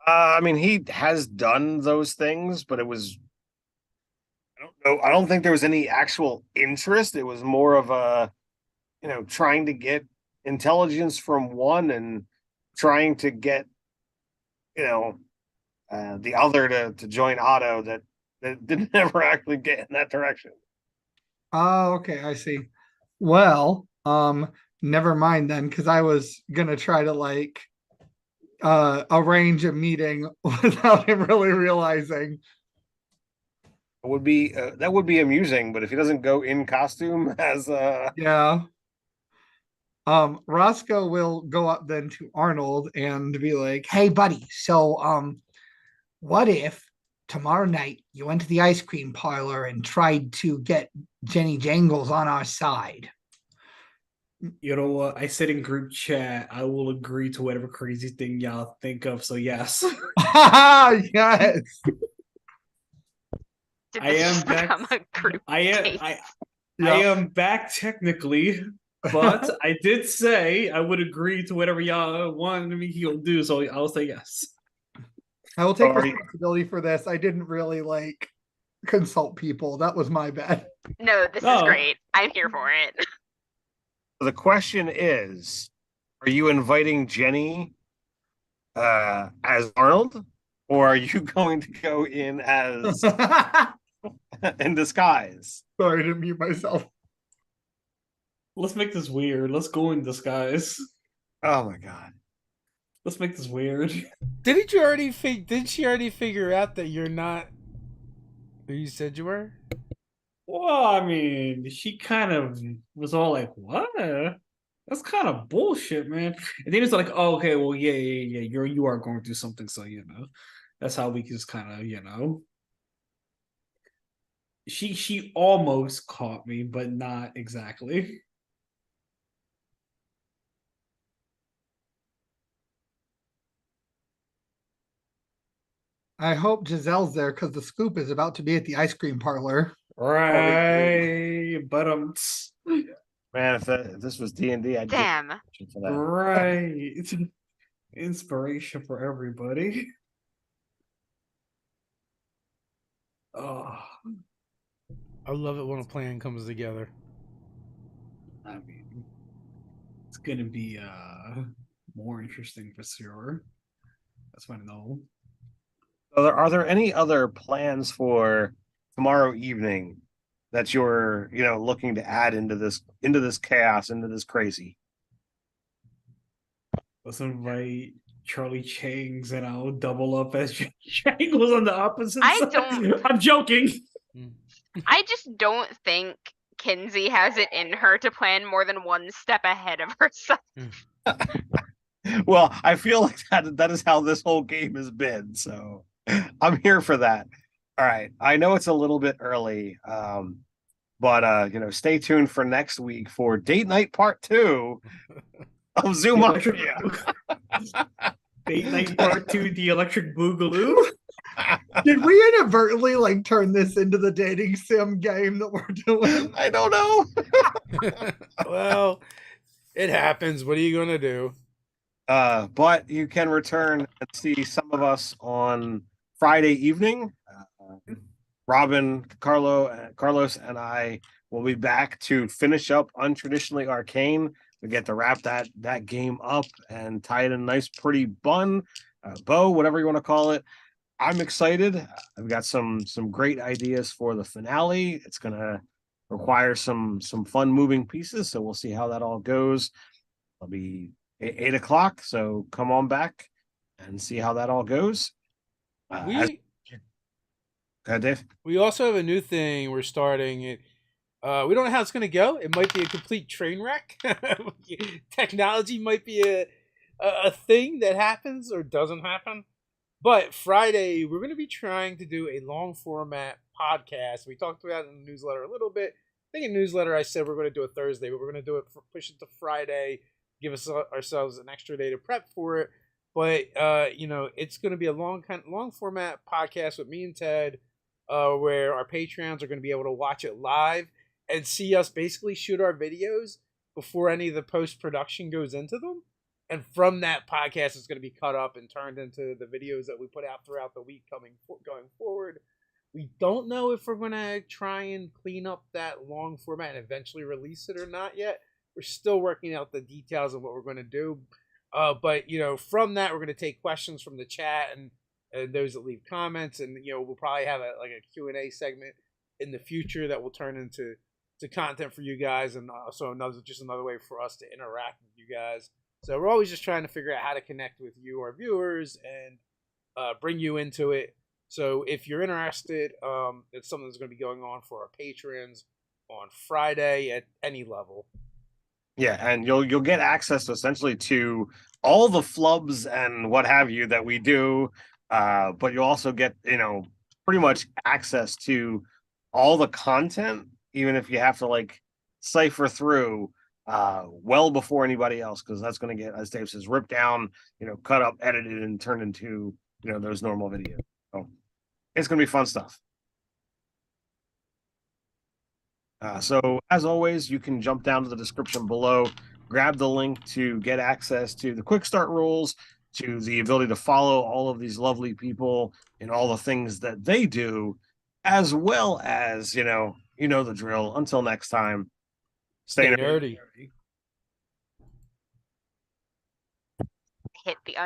I mean, he has done those things, but it was, I don't know. I don't think there was any actual interest. It was more of a, trying to get intelligence from one and trying to get, you know, the other to join Otto that didn't ever actually get in that direction. Oh, okay, I see. Well, never mind then, because I was gonna try to like arrange a meeting without him really realizing. It would be that would be amusing, but if he doesn't go in costume as Yeah. Roscoe will go up then to Arnold and be like, "Hey, buddy, so what if tomorrow night you went to the ice cream parlor and tried to get Jenny Jangles on our side?" You know what? I said in group chat, I will agree to whatever crazy thing y'all think of. So yes, Yes. Did I this am just back. become a group I am. date? I Yeah. am back technically, but I did say I would agree to whatever y'all wanted me to do. So I'll say yes. I will take Sorry. responsibility for this. I didn't really like consult people. That was my bad. No, this is Oh. great. I'm here for it. the question is, are you inviting Jenny as Arnold, or are you going to go in as Sorry in disguise? to mute myself. Let's make this weird. Let's go in disguise. Oh my god. Let's make this weird. Didn't she already figure out that you're not who you said you were? Well, I mean, she kind of was all like, "What? That's kind of bullshit, man." And then it's like, "Oh, okay, well, yeah. You are going through something, so that's how we just kind of. She almost caught me, but not exactly. I hope Giselle's there because the scoop is about to be at the ice cream parlor. Right, but Man, if this was D&D, I'd Damn. get for that. right. It's an inspiration for everybody. Oh, I love it when a plan comes together. I mean, it's gonna be more interesting for sure. That's what I know. Are there any other plans for tomorrow evening that you're, looking to add into this chaos, into this crazy? Let's invite Charlie Chang's and I'll double up as Chang was on the opposite I side. don't- I'm joking. I just don't think Kinsey has it in her to plan more than one step ahead of herself. Well, I feel like that is how this whole game has been, so I'm here for that. All right. I know it's a little bit early, but stay tuned for next week for Date Night Part 2 of Zoo Mafia. Date Night Part 2, the Electric Boogaloo. Did we inadvertently like turn this into the dating sim game that we're doing? I don't know. Well, it happens. What are you gonna do? But you can return and see some of us on Friday evening. Robin, Carlos, and I will be back to finish up Untraditionally Arcane. We get to wrap that game up and tie it in a nice, pretty bow, whatever you want to call it. I'm excited. I've got some great ideas for the finale. It's gonna require some fun moving pieces, so we'll see how that all goes. It'll be 8 o'clock, so come on back and see how that all goes. Go ahead, Dave. We also have a new thing we're starting. We don't know how it's going to go. It might be a complete train wreck. Technology might be a thing that happens or doesn't happen. But Friday, we're going to be trying to do a long format podcast. We talked about it in the newsletter a little bit. I think in newsletter I said we're going to do it Thursday, but we're going to do it, push it to Friday, give us ourselves an extra day to prep for it. But it's going to be a long format podcast with me and Ted, where our Patreons are going to be able to watch it live and see us basically shoot our videos before any of the post production goes into them. And from that podcast, it's going to be cut up and turned into the videos that we put out throughout the week going forward. We don't know if we're going to try and clean up that long format and eventually release it or not yet. We're still working out the details of what we're going to do. But, from that, we're going to take questions from the chat and those that leave comments. And, we'll probably have a Q&A segment in the future that will turn into content for you guys. And also another way for us to interact with you guys. So we're always just trying to figure out how to connect with you, our viewers, and bring you into it. So if you're interested, it's something that's going to be going on for our patrons on Friday at any level. Yeah, and you'll get access essentially to all the flubs and what have you that we do, but you'll also get pretty much access to all the content, even if you have to cipher through well before anybody else, because that's going to get, as Dave says, ripped down, cut up, edited, and turned into those normal videos. So it's going to be fun stuff. So as always, you can jump down to the description below, grab the link to get access to the quick start rules, to the ability to follow all of these lovely people and all the things that they do, as well as, you know the drill. Until next time, stay nerdy. nerdy. Hit the